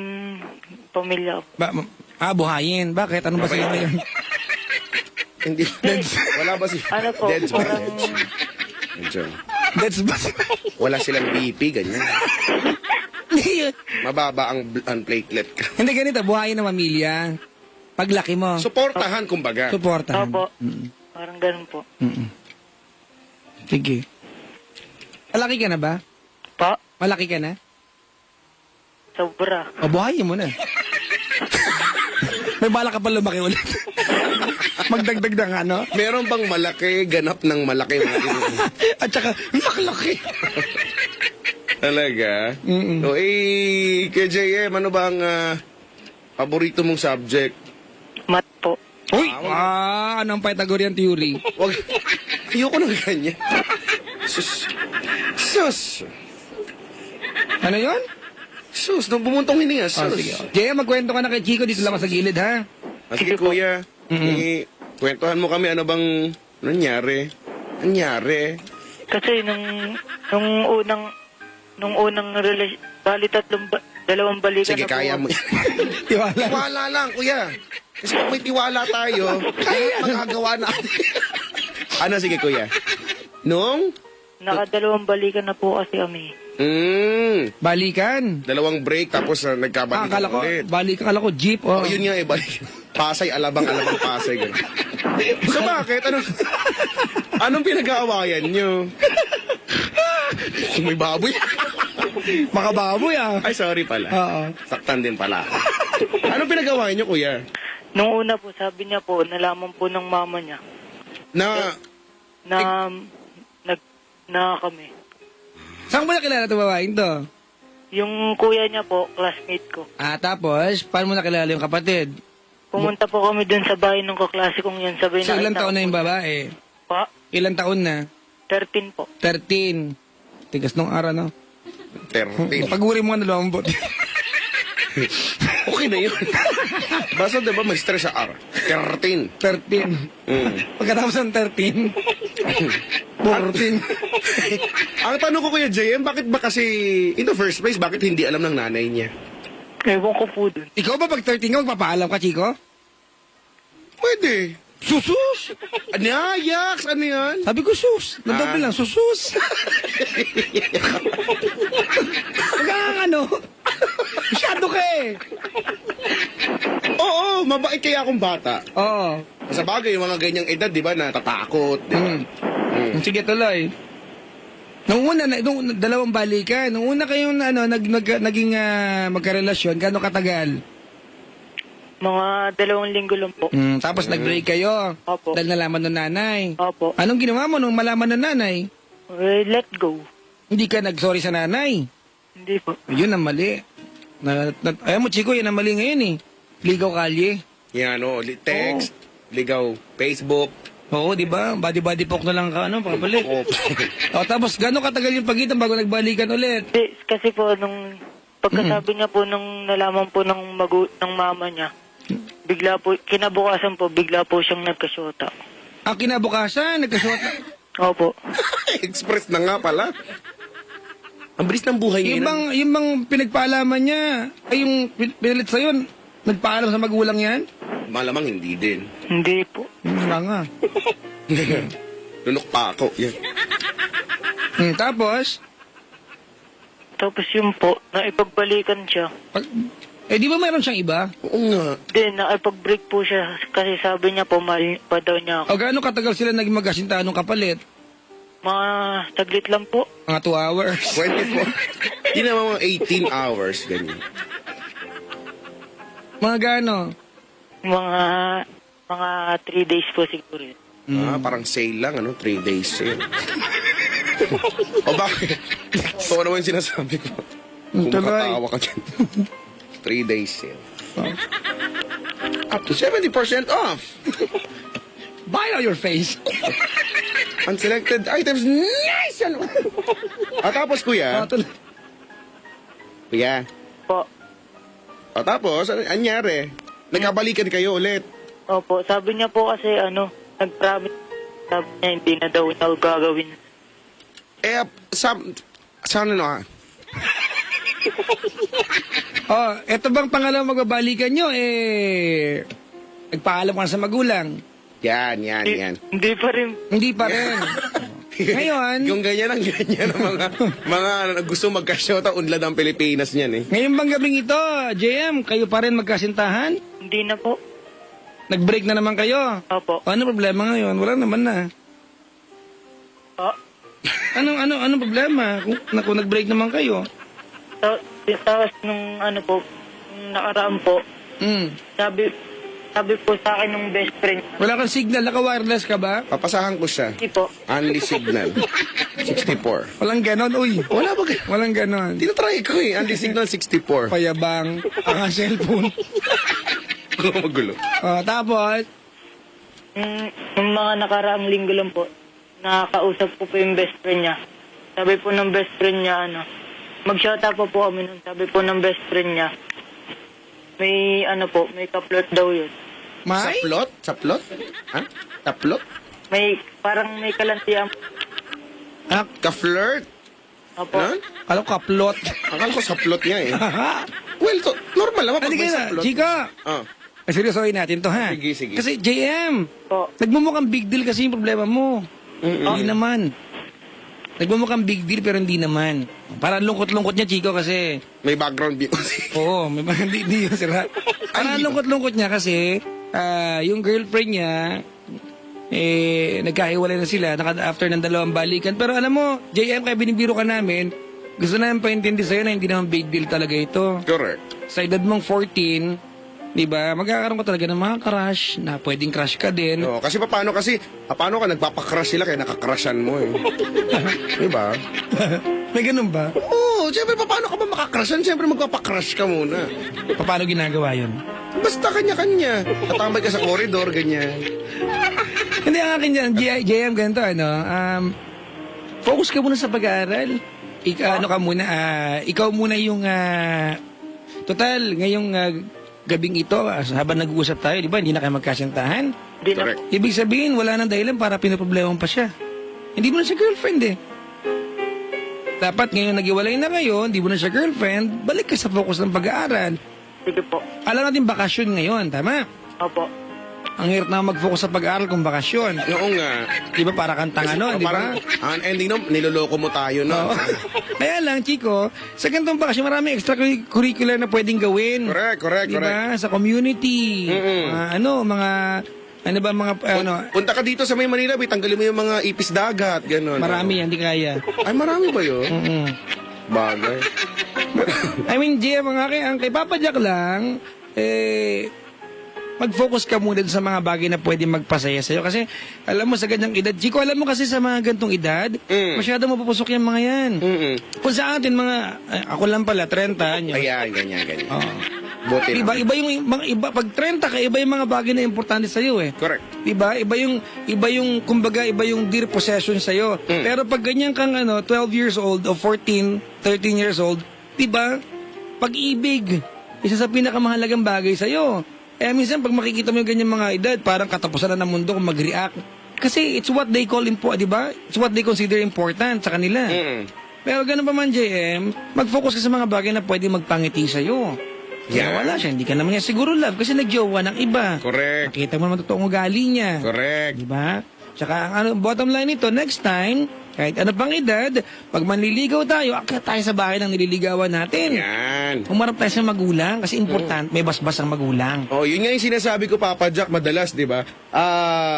pamilya ko. Buhayin. Bakit? Ano ba sa'yo ngayon? Hindi. Wala ba si... Ano po? Dead Parang... Medyo. That's ba? Wala silang BP, ganyan. Mababa ang platelet ka. Hindi ganito, buhayin ng pamilya. Paglaki mo. Suportahan, kumbaga. Suportahan. Opo. Parang ganun po. Sige. Malaki ka na ba? Po. Malaki ka na? Sobra. Buhayin mo na. May balak ka pa lumaki ulit. Magdagdag ng ano? Meron bang malaki, ganap ng malaki? At saka, makalaki. Talaga? So, kay JM, ano ba ang paborito mong subject? Mat po. Uy! Anong Pythagorean theory? Wag. Ayoko ng ganyan. Sus. Ano yon? Sus, nung bumuntong hininga, sus. Sige. Jaya, magkwento ka na kay Chico dito lang sa gilid, ha? Sige, kuya. Kwentuhan mo kami, ano bang nangyari? Kasi nung unang relasyon, bali dalawang balikan Sige, na po. kaya mo. Tiwala. Tiwala lang, kuya. Kasi kung may tiwala tayo, magagawa na. Ano, sige, kuya? Nakadalawang balikan na po kasi kami. Balikan. Dalawang break, tapos nagkabalikan Akala ko, ulit. balikan, akala ko jeep. Oh, yun nga balik. Pasay, alabang Pasay. Ganun. So bakit? Anong pinag-aawayan nyo? Kung may baboy. Makababoy, Ay, sorry pala. Oo. Saktan din pala. Anong pinag-aawayan nyo, kuya? Nung una po, sabi niya po, nalaman po ng mama niya Na, na kami. Saan mo nakilala ito babaeng to? Yung kuya niya po, classmate ko. Tapos, paano mo nakilala yung kapatid? Pumunta po kami dun sa bahay ng kaklase kong yun. Sabay So, na ilang taon na yung babae? Pa, Ilang taon na? 13 po. 13. Tigas nung araw, no? 13. Pag-uri mo nga dalawang bot. Okay na yun. Basta diba may stress sa R? 13. 13. Pagkatapos ng 13, 14. Ang tanong ko, Kuya JM, bakit ba kasi, in the first place, bakit hindi alam ng nanay niya? Ewan ko po dun. Ikaw ba pag 13 ka, magpapaalam ka, Chico? Pwede. Susus! Yaks! Ano yan? Sabi ko sus. Nadoble lang, susus. Ano? Masyado ka eh. Oo, mabait kaya akong bata. Oo. Sa bagay, yung mga ganyang edad, di ba, natatakot. Di ba? Sige, tuloy. Nung una, nung dalawang balikan, nung una kayong naging magkarelasyon, gaano katagal? Mga 2 linggo lang po. Tapos nag-break kayo. Opo. Dahil nalaman ng nanay. Opo. Anong ginawa mo nung malaman ng nanay? Let go. Hindi ka nag-sorry sa nanay. Hindi po. Yun ang mali. Ayaw mo, Chico, yan ang mali ngayon eh. Ligaw kalye. Yan, text, ligaw, Facebook. Oo, di ba? Body poke na lang ka, pakabalik. Tapos, gano'ng katagal yung pagitan bago nagbalikan ulit? Kasi po, nung pagkasabi niya po, nung nalaman po ng mama niya, bigla po, kinabukasan po, bigla po siyang nagkasyota. Kinabukasan, nagkasuot. Opo. Express na nga pala. Ang bilis ng buhay ngayon. Yung bang pinagpaalaman niya, ay yung pinalit sa'yo, nagpaalam sa magulang yan? Malamang hindi din. Hindi po. Nga. Lunok pa ako. Yan. Tapos? Tapos yun po, naipagbalikan siya. Di ba mayroon siyang iba? Oo nga. Then, nakipag-break po siya kasi sabi niya po, mahal pa daw niya ako. O gaano katagal sila naging mag-asintahan ng kapalit? Mga taglit lang po. Mga 2 hours. 24. Hindi naman mga 18 hours, ganyan. Mga gaano? Mga 3 days po siguro yun. Parang sale lang, 3 days sale. O bakit? Ito naman yung sinasabi ko. Kung Tuloy. makatawa ka dyan. 3 days sale. Up to 70% off. Buy on your face. Unselected items. Nice! Tapos, kuya. Tuloy. Kuya. Po. Tapos, anyari? Nagkabalikan kayo ulit. Opo, sabi niya po kasi nag-promise. Sabi niya hindi na daw niya gagawin. Sana no, Eto bang pangalawang magbabalikan nyo, nagpaalam ka na sa magulang? Yan. Hindi pa rin. Hindi pa rin. Ngayon, Yung ganyan ang mga gusto magkasyota, unlad ang Pilipinas niyan eh. ngayon bang gabing ito, JM, kayo pa rin magkasintahan? Hindi na po. Nag-break na naman kayo? Opo. Ano problema ngayon? Wala naman na. Anong problema? Kung nag-break naman kayo? Tapos nung nung nakaraan po, sabi po sa akin ng best friend. Wala kang signal, naka-wireless ka ba? Papasahan ko siya. Hindi po. Only signal. 64. Walang ganon, uy. Wala ba ganun? Walang ganon. Tinatry ko eh. Only signal 64. Payabang, ang cellphone. Magulo. Tapos, Nung mga nakaraang linggo lang po, nakakausap ko po yung best friend niya. Sabi po ng best friend niya, mag-shota po kami nun. Sabi po ng best friend niya, may kaplot daw yun. may? Saplot? Ha? Saplot? Parang may kalantian. Ka-flirt? Opo. Ano? Alam ko, plot. Akala ko saplot nga eh. Well, normal naman pag Halika may na, saplot. Chica. Seryosohin natin to, ha? Sige. Kasi, JM, Po. nagmumukhang big deal kasi yung problema mo. Hindi naman. Nagmumukhang big deal pero hindi naman. Parang lungkot-lungkot niya, Chico, kasi... May background music. Oo, hindi yun sira. Parang lungkot-lungkot niya kasi yung girlfriend niya, nagkahiwalay na sila after ng 2 balikan. Pero alam mo, JM, kaya binibiro ka namin, gusto namin paintindi sa'yo na hindi naman big deal talaga ito. Correct. Sa edad mong 14, di ba, magkakaroon ka talaga ng mga crush na pwedeng crush ka din. No, kasi paano ka nagpapakrush sila kaya nakakrushan mo eh. Di ba? May ganun ba? Oo, siyempre paano ka ba makakrushan? Siyempre magpapakrush ka muna. Paano ginagawa yun? Basta kanya-kanya. Tatambay ka sa koridor, ganyan. Hindi, ang akin dyan, JM, ganito, focus ka muna sa pag-aaral. Ikaw muna yung, total, ngayong gabing ito, habang nag-uusap tayo, di ba, hindi na kayo magkasintahan? Hindi na. Correct. Ibig sabihin, wala nang dahilan para pinaproblema pa siya. Hindi mo na siya girlfriend eh. Dapat ngayon nag-iwalay na kayo, hindi mo na siya girlfriend, balik ka sa focus ng pag-aaral. Sige po. Alam natin bakasyon ngayon, tama? Opo. Ang hirap na mag-focus sa pag-aaral kung bakasyon. Oo nga. Di ba, para kang tanga nun, di ba? Parang, ang ending no, niloloko mo tayo, no? Oo. Kaya lang, Chico, sa ganitong bakasyon, marami extracurricular na pwedeng gawin. Correct. Di ba? Sa community. Punta ka dito sa may Manila, tanggalin mo yung mga ipis dagat, gano'n. Marami yan, di kaya. Ay, marami ba yun? Mm-mm. Bagay. I mean, Jia, ang kay Papa Jack lang, mag-focus ka muna sa mga bagay na pwede magpasaya sa'yo. Kasi, alam mo, sa ganyang edad, Chico, alam mo kasi sa mga gantong edad, masyado mapupusok yung mga yan. Kung sa atin, ako lang pala, 30 anyo. Ayan, ganyan. Oo. Buti Diba, naman. pag 30 ka, iba yung mga bagay na importante sa'yo eh. Correct. Diba? Iba yung, kumbaga, iba yung dear possession sa'yo. Pero pag ganyan kang 12 years old o 14, 13 years old, diba? Pag-ibig, isa sa pinakamahalagang bagay sa'yo. Minsan pag makikita mo yung ganyan mga edad, parang katapusan na ng mundo kung mag-react. Kasi it's what they call diba? It's what they consider important sa kanila. Pero ganun pa man, JM, mag-focus ka sa mga bagay na pwede magpangiti sa'yo. Kaya wala siya, hindi ka naman niya siguro love kasi nag-jowa ng iba. Correct. Nakita mo naman totoong ugali niya. Correct. Diba? Tsaka bottom line nito, next time, kahit ano pang edad, pag manliligaw tayo, akyat tayo sa bahay ng nililigawan natin. Yan. Umarap tayo sa magulang kasi important, may basbas ang magulang. Oh, yun nga yung sinasabi ko, Papa Jack, madalas, di ba?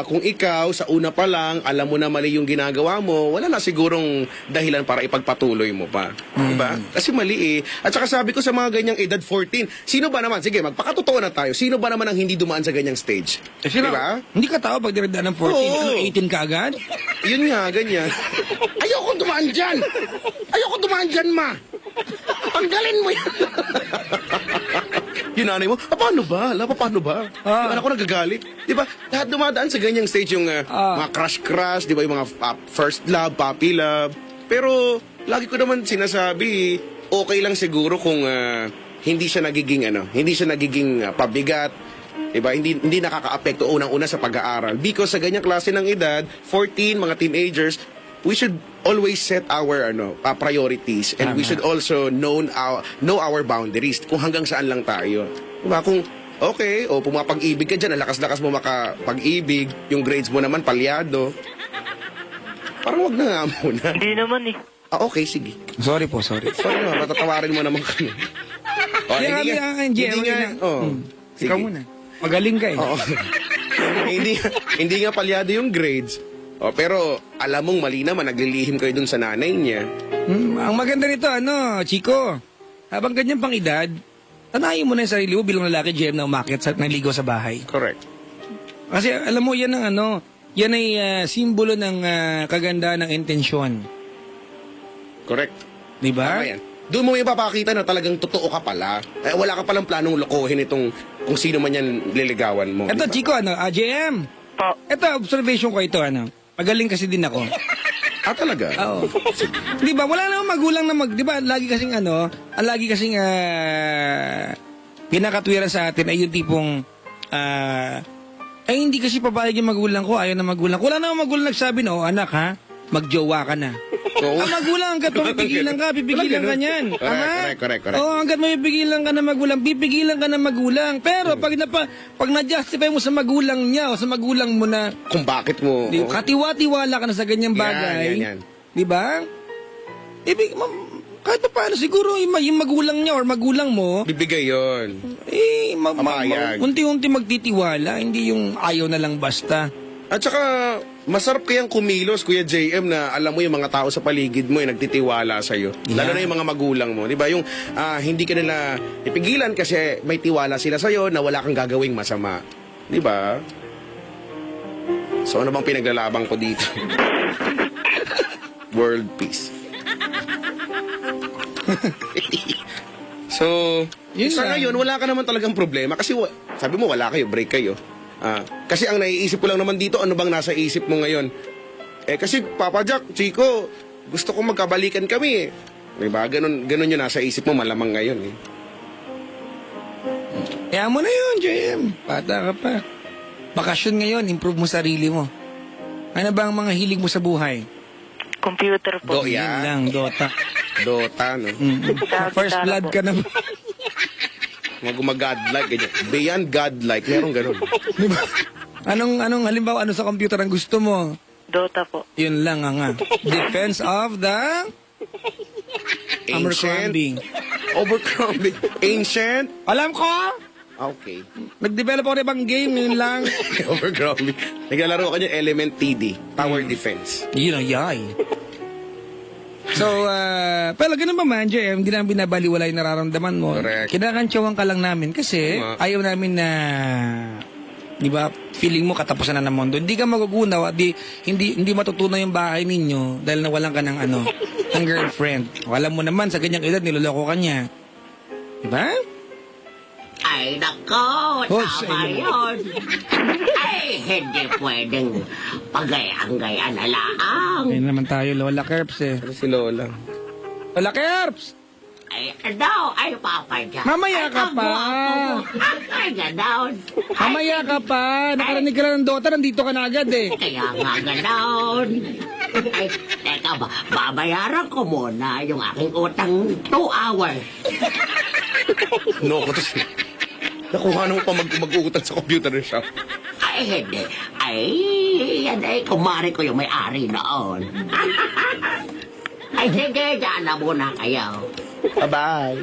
Kung ikaw, sa una pa lang, alam mo na mali yung ginagawa mo, wala na sigurong dahilan para ipagpatuloy mo pa. Di ba? Kasi mali eh. At saka sabi ko sa mga ganyang edad 14, sino ba naman, sige, magpakatotoo na tayo, sino ba naman ang hindi dumaan sa ganyang stage? Kasi Di ba? hindi ka tao pag dinagdaan ng 14, Oo. 18 ka agad? Yun nga, ganyan. Ayoko dumaan dyan! Ayoko dumaan dyan, ma! Tanggalin mo yan! Yung nanay mo, paano ba? Paano ba? Yung anak ko nagagalit. Di ba? Lahat dumadaan sa ganyang stage yung mga crush-crush, di ba? Yung mga first love, puppy love. Pero, lagi ko naman sinasabi, okay lang siguro kung hindi siya nagiging pabigat. Diba? Hindi nakaka-apekto unang-una sa pag-aaral. Because sa ganyang klase ng edad, 14, mga teenagers, we should always set our priorities, and we should also know our boundaries kung hanggang saan lang tayo. Diba? Kung okay, o pumapag-ibig ka dyan, ang lakas-lakas mo makapag-ibig, yung grades mo naman palyado, parang wag na nga muna. Hindi naman eh. Okay, sige. Sorry po, sorry. Sorry naman, matatawarin mo naman kami. Sige. Ikaw muna. Magaling ka eh. Oo. hindi nga palyado yung grades. Pero alam mong mali naman, naglilihim kayo dun sa nanay niya. Ang maganda nito, Chico, habang ganyan pang edad, tanayin mo na yung sarili mo bilang lalaki, GM, na umakyat sa naligo sa bahay. Correct. Kasi alam mo, yan ang yan ay simbolo ng kaganda ng intensyon. Correct. Diba? Tama yan. Doon mo ipapakita na talagang totoo ka pala. Wala ka palang planong lokohin itong kung sino man yan liligawan mo. Ito, diba? Chico, JM. Po. Ito, observation ko ito, Magaling kasi din ako. Talaga? Oo. Di ba, wala namang magulang na di ba, lagi kasing pinakatwiran sa atin ay yung tipong, ay hindi kasi papayag yung magulang ko, ayaw na magulang ko. Wala namang magulang nagsabi na, anak ha, magjowa ka na. Ang magulang, hanggat mapipigilan ka niyan. Correct. Oo, hanggat mapipigilan ka na magulang, pipigilan ka na magulang. Pero pag na-justify mo sa magulang niya o sa magulang mo na, kung bakit mo... katiwa-tiwala ka na sa ganyang bagay. Yan. Di ba? Kahit pa paano, siguro yung magulang niya or magulang mo, Bibigay yon. Pamayag. unti-unti magtitiwala, hindi yung ayaw na lang basta. At saka, masarap kayang kumilos, Kuya JM, na alam mo yung mga tao sa paligid mo, nagtitiwala sa'yo. Lalo na yung mga magulang mo. Di ba? Yung hindi ka nila ipigilan kasi may tiwala sila sa'yo na wala kang gagawing masama. Di ba? So, ano bang pinaglalabang ko dito? World peace. So, Yun sa lang. ngayon, wala ka naman talagang problema kasi sabi mo wala kayo, break kayo. Kasi ang naiisip ko lang naman dito, ano bang nasa isip mo ngayon? Kasi Papa Jack, Chico, gusto ko magkabalikan kami eh. Diba? Ganun yung nasa isip mo malamang ngayon eh. Kaya mo na yun, JM. Bata ka pa. Bakasyon ngayon, improve mo sarili mo. Ano ba ang mga hilig mo sa buhay? Computer po. Yan. Yun lang, Dota. Dota, no? First blood ka na ba? Mag-godlike, ganyan. Beyond godlike, merong ganun. Diba? Anong halimbawa, ano sa computer ang gusto mo? Dota po. Yun lang nga. Defense of the Abercrombie. Abercrombie. Ancient. Alam ko! Okay. Nag-develop ako na ibang game, yun lang. Abercrombie. Naglalaro ka niya Element TD. Tower Defense. Yun ang yay. So, pero ganun pa man, JM, hindi namin binabaliwala yung nararamdaman mo. Correct. Kinakantsawan ka lang namin kasi ayaw namin na, di ba, feeling mo katapusan na ng mundo. Hindi ka magugunaw at hindi matutunan yung bahay ninyo dahil nawalan ka ng ng girlfriend. Alam mo naman, sa ganyang edad, niloloko ka niya. Di ba? Ay, nako, Oh, tama yun. Ay, hindi pwedeng pagayang-gaya na laang. Ayun naman tayo, Lola Kerps eh. Ano si Lola? Lola Kerps! Ay, ano? Ay, Papa Jack. Mamaya ka Ay, pa. ang gwapo mo. Ay, gano'n. Mamaya ka pa. Nakarinig ka lang ng Dota, nandito ka na agad eh. Kaya nga gano'n. Ay, teka ba, babayaran ko muna yung aking utang 2 hours. No, ko to siya. Nakuha mo pa mag-uutang sa computer shop. Ay, hindi. Ay, yan ay, kumari ko yung may-ari noon. Ay, sige, dyan na muna kayo. Bye-bye.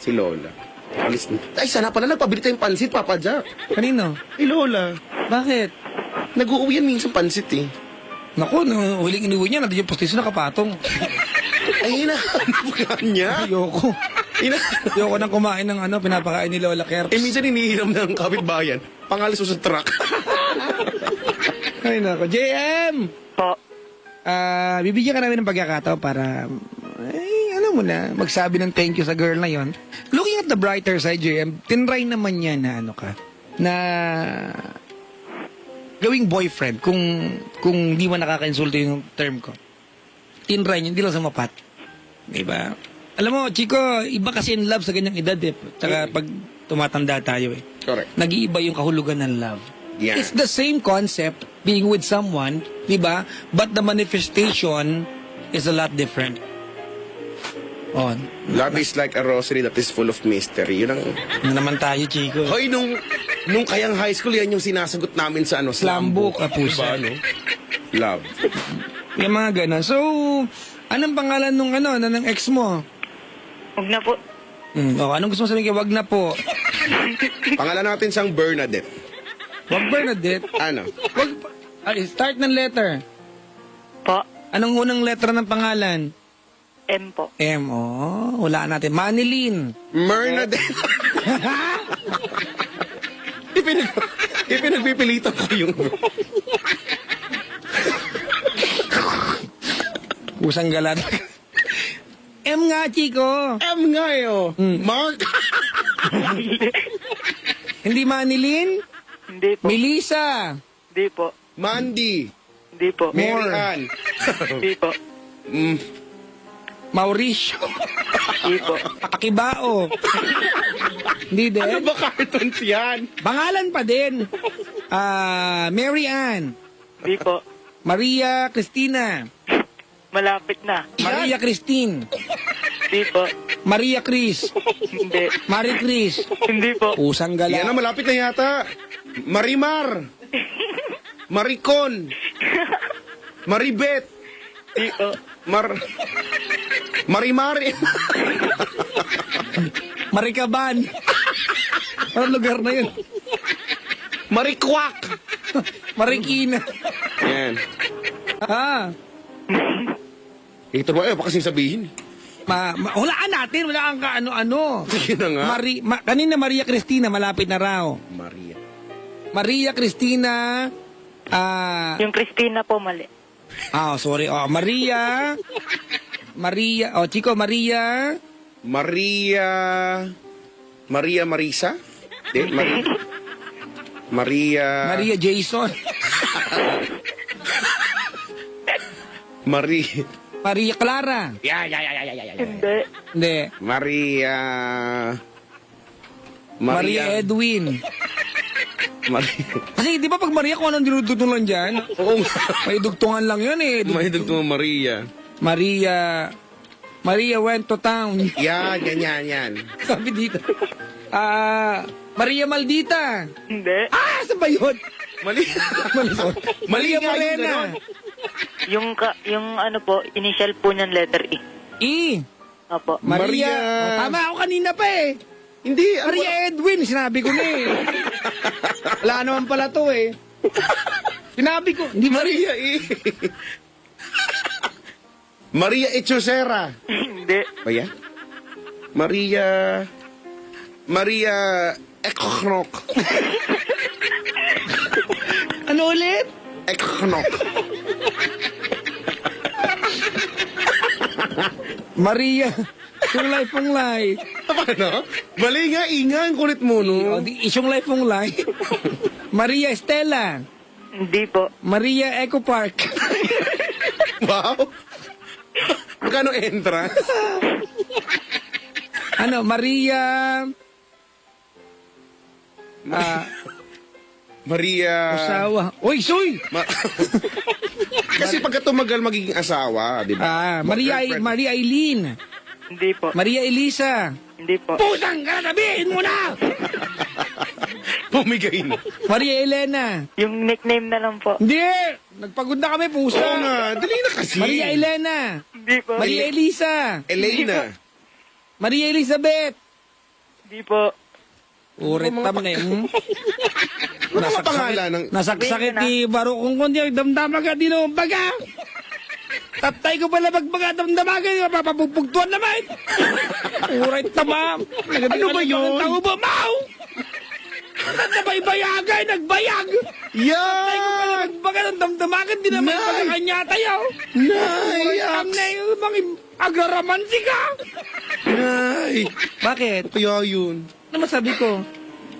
Si Lola. Alis na. Ay, sana pala nagpabili tayong pansit, Papa Jack. Kanino? Eh, Lola. Bakit? Nag-uuwi yan minsan pansit eh. Naku, huling inuwi niya, nandun yung postiso nakapatong. Ay, hinahanap ka niya. Ayoko. Hinahanap. Ayoko nang kumain ng pinapakain ni Lola Kerps. Eh, minsan hinihiram ng kapitbayan. Pangalis mo sa truck. Ay nako, JM! Po. bibigyan ka namin ng pagkakataon para, alam mo na, magsabi ng thank you sa girl na yon. Looking at the brighter side, JM, tinry naman niya na na gawing boyfriend kung di man nakaka-insulto yung term ko. Tinry niya, hindi lang sa mapat. Diba? Alam mo, Chico, iba kasi in love sa ganyang edad eh. Tsaka pag tumatanda tayo eh. Correct. Nag-iiba yung kahulugan ng love. Yeah. It's the same concept, being with someone, di ba? But the manifestation is a lot different. Oh, Love is like a rosary that is full of mystery. Yun ang... na naman tayo, Chico. Hoy, nung kayang high school, yan yung sinasagot namin sa Slam book, kapusa. Diba, no? Love. Yung mga ganon. So, anong pangalan ng ex mo? Huwag na po. Anong gusto mo sabihin kaya? Wag na po. Pangalan natin siyang Bernadette. Wag Bernadette. Ano? Wag, start ng letter. Po. Anong unang letra ng pangalan? M po. M, wala natin. Manilyn. Bernadette. Ipinagpipilitan ko yung... Usang galat. M nga, Chico. M nga yo. Mark. Hindi Manilyn? Hindi po. Melissa. Hindi po. Mandy. Hindi po. Mary Ann. Hindi po. Mauricio. Hindi po. Akibao. Hindi din. Ano ba cartoons yan? Pangalan pa din. Mary Ann. Hindi po. Maria Cristina. Malapit na. Maria Christine. Hindi po. Maria Chris. Hindi. Marie Chris. Hindi po. Usang gala. Yan na, malapit na yata. Marimar. Maricon. Maribet. Hindi po. Marimari. Marikaban. Anong lugar na yun? Marikwak. Marikina. Yan. Ito ba? Baka sabihin. Hulaan natin. Wala kang kaano-ano. Sige na nga. Kanina Maria Cristina, malapit na raw. Maria. Maria Cristina. Yung Christina po mali. Sorry. Maria. Chico, Maria. Maria Marisa? Maria Jason. Maria Clara. Hindi. Maria Edwin. Kasi di ba pag Maria kung anong dinudutulan dyan? Oo nga. May dugtungan lang yun eh. May dugtungan Maria. Maria went to town. Yan. Sabi dito. Maria Maldita. Hindi. Saan ba yun? Maria nga yung Morena. Yung ano po, initial po niyan letter E. E. Opo. Maria. Tama ako kanina pa eh. Hindi. Maria Edwin, sinabi ko na eh. Wala naman pala to eh. Sinabi ko. Hindi Maria Maria Echosera. Hindi. O yan? Maria Eknok. Ano ulit? Eknok. Maria. Isyong life. Paano? Mali nga, ang kulit mo, no? Isyong life mong life. Maria Estela. Hindi po. Maria Eco Park. Wow. Magkano entrance? Maria... Maria... Asawa. Uy, soy! Kasi pagka tumagal magiging asawa, di ba? Maria Eileen. Hindi po. Maria Elisa. Hindi po. Pusang ka, sabihin mo na! Pumigay na. Maria Elena. Yung nickname na lang po. Hindi! Nagpagod na kami, pusa. Oo nga, dali na kasi. Maria Elena. Hindi po. Maria Elisa. Elena. Maria Elizabeth. Hindi po. Urit tam na yun. Ano mga pangalan ng... Nasakit ni Baro kung kundi damdamaga dino baga. Tatay ko pala magbaga damdamaga papapupugtuan naman. Urit tama. Ano ba yun? Tao ba, mau? Nabaybayagay, nagbayag! Ay, kung pala Yan! magbaga ng damdamagan, di naman Nay! pala kanya tayo. Ang na yung mga agraramansi ka. Nay! Bakit? Kaya yun. Ano masabi ko?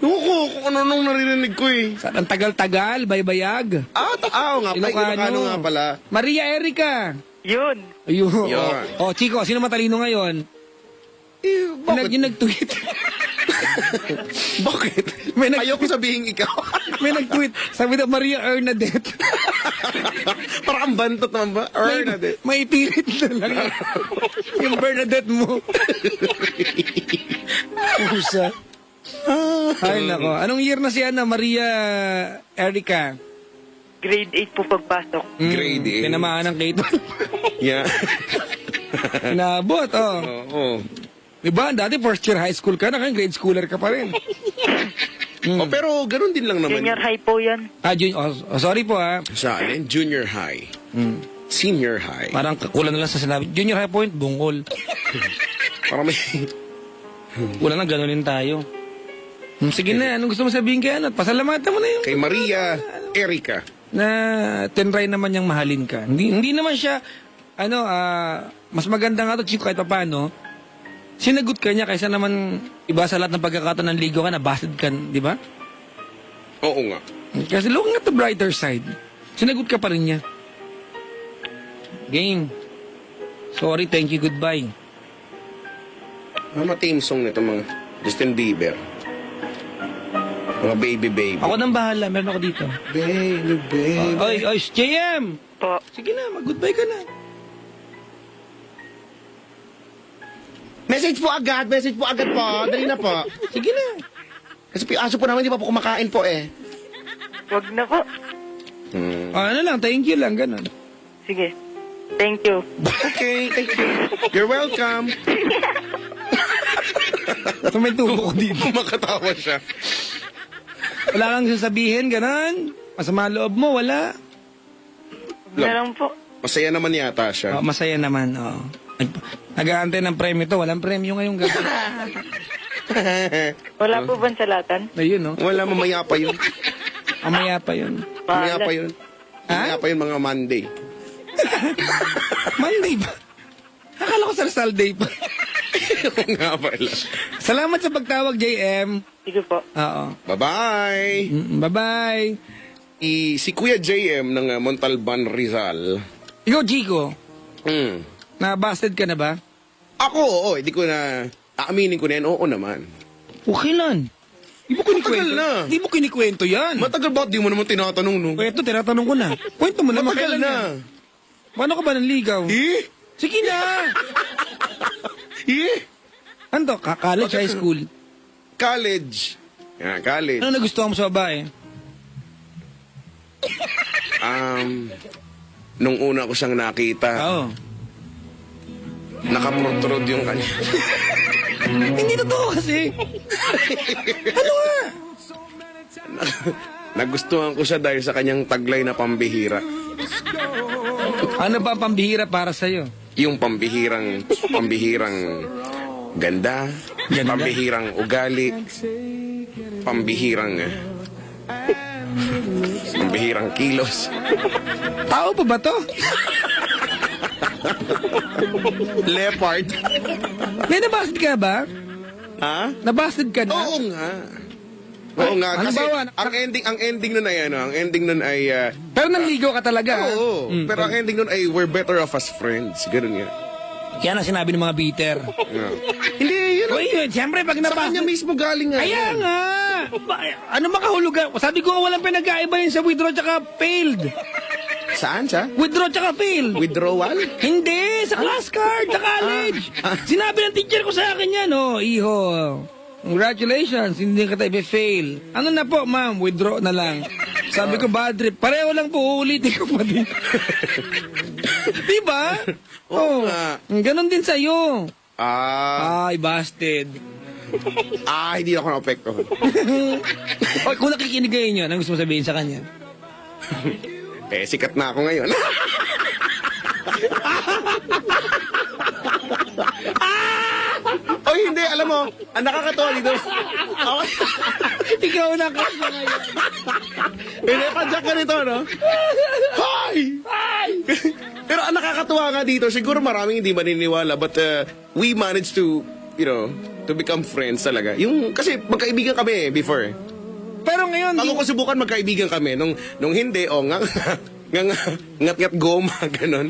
Nuko, kung ano nung naririnig ko eh. Ang tagal-tagal, baybayag. Nga pala, Ilocano nga pala. Maria Erica. Yun. Ayun. Yun. Oh, Chico, sino matalino ngayon? Bakit? Yung nag-tweet. Bakit? May Ayoko sabihin ikaw. May nag-tweet. Sabi na Maria Ernadette. Parang ang bantot naman ba? Ernadette. May ipilit na lang. Yung Bernadette mo. Pusa. Ay, nako. Anong year na si Maria Erica? Grade 8 po pagpasok. Grade eight. Tinamaan ng K-12. Yeah. Inabot, oh. Oo. Diba? Dati first year high school ka na, ngayon grade schooler ka pa rin. Oh, pero ganun din lang naman. Junior high po yan. Sorry po ha. Sa alin? Junior high. Senior high. Parang kulang na lang sa sinabi. Junior high point, bungol. Parang may... Kulang na ganunin tayo. Sige na, anong gusto mo sabihin kay Pasalamatan mo na yung... Kay Maria Erica. Na tinry naman niyang mahalin ka. Hindi naman siya, mas maganda nga to, Chico, kahit pa paano, sinagot ka niya kaysa naman iba sa lahat ng pagkakataon ng ligo ka na busted ka, di ba? Oo nga. Kasi looking at the brighter side, sinagot ka pa rin niya. Game. Sorry, thank you, goodbye. Mga team song nito mga Justin Bieber. Mga baby. Ako nang bahala, meron ako dito. Baby. Oy, JM! Po. Sige na, mag-goodbye ka na. Message po agad po. Dali na po. Sige na. Kasi aso po naman, di pa po kumakain po eh. Wag na po. Ano lang, thank you lang, ganun. Sige. Thank you. Okay, thank you. You're welcome. So may tubo ko dito. Makatawa siya. Wala kang sasabihin, ganun. Masama loob mo, wala. Wag na lang po. Masaya naman yata siya. Oh, masaya naman, oh. Nag-aantay ng premyo to. Walang premyo ngayong gabi. Wala po bang salatan? Ayun, no? Wala, mamaya pa yun. Amaya pa yun. Mamaya pa yun. Ha? Mamaya pa yun mga Monday. Monday ba? Akala ko Sarsal Day pa. Oo nga pala. Salamat sa pagtawag, JM. Sige po. Oo. Bye-bye. Bye-bye. Si Kuya JM ng Montalban, Rizal. Ikaw, Chico, Mm. na-busted ka na ba? Ako, oo. Hindi ko na... Aaminin ko na yan. Oo naman. Okay lang. Di mo kinikwento. Matagal na. Di mo kinikwento yan. Matagal ba? Di mo naman tinatanong, no? Ito, tinatanong ko na. Kwento mo naman. Matagal kailan na. yan? Paano ka ba nanligaw? Eh? Sige na. Ano to? College, high school? College. Yeah, college. Ano nagustuhan mo sa babae? Nung una ko siyang nakita, Oo. nakaprotrod yung kanya. Hindi totoo kasi. Ano nga? Nagustuhan ko siya dahil sa kanyang taglay na pambihira. Ano ba ang pambihira para sa'yo? Yung pambihirang ganda, Ganda? pambihirang ugali, pambihirang kilos. Tao pa ba to? Leopard. May nabasted ka ba? Ha? Nabasted ka na? Oo nga. Oo nga. Ano Kasi ba? ang ending nun ay ang ending nun ay... Pero nanligaw ka talaga. oo. Pero ang ending nun ay we're better off as friends. Ganun nga. Yan ang sinabi ng mga bitter. Yeah. Hindi, yun. Uy, siyempre pag Sa kanya nabasted... mismo galing nga. Kaya yan. nga! Ano makahulugan? Sabi ko nga walang pinag-aiba yun sa withdraw tsaka failed. Saan siya? Withdraw tsaka failed. Withdrawal? Hindi, sa class card, sa college. Sinabi ng teacher ko sa akin yan, oh, iho. Congratulations, hindi ka tayo fail. Ano na po, ma'am, withdraw na lang. Sabi ko, bad trip. Pareho lang po, uulitin ko pa din. Diba? Oo nga. Ganon din sa'yo. Ah. Ay, busted. Hindi ako na-apektuhan. O, kung nakikinig kayo yun, anong gusto mo sabihin sa kanya? Sikat na ako ngayon. Oy, hindi, alam mo, mo, ang nakakatawa dito. Ikaw na crush ko ngayon. Pinapadyak ka nito, no? Hi! Pero ang nakakatuwa nga dito, siguro maraming hindi maniniwala, but we managed to, to become friends talaga. Kasi magkaibigan kami before. Pero ngayon, Bago ko subukan magkaibigan kami, nung hindi, ngat-ngat goma, ganon.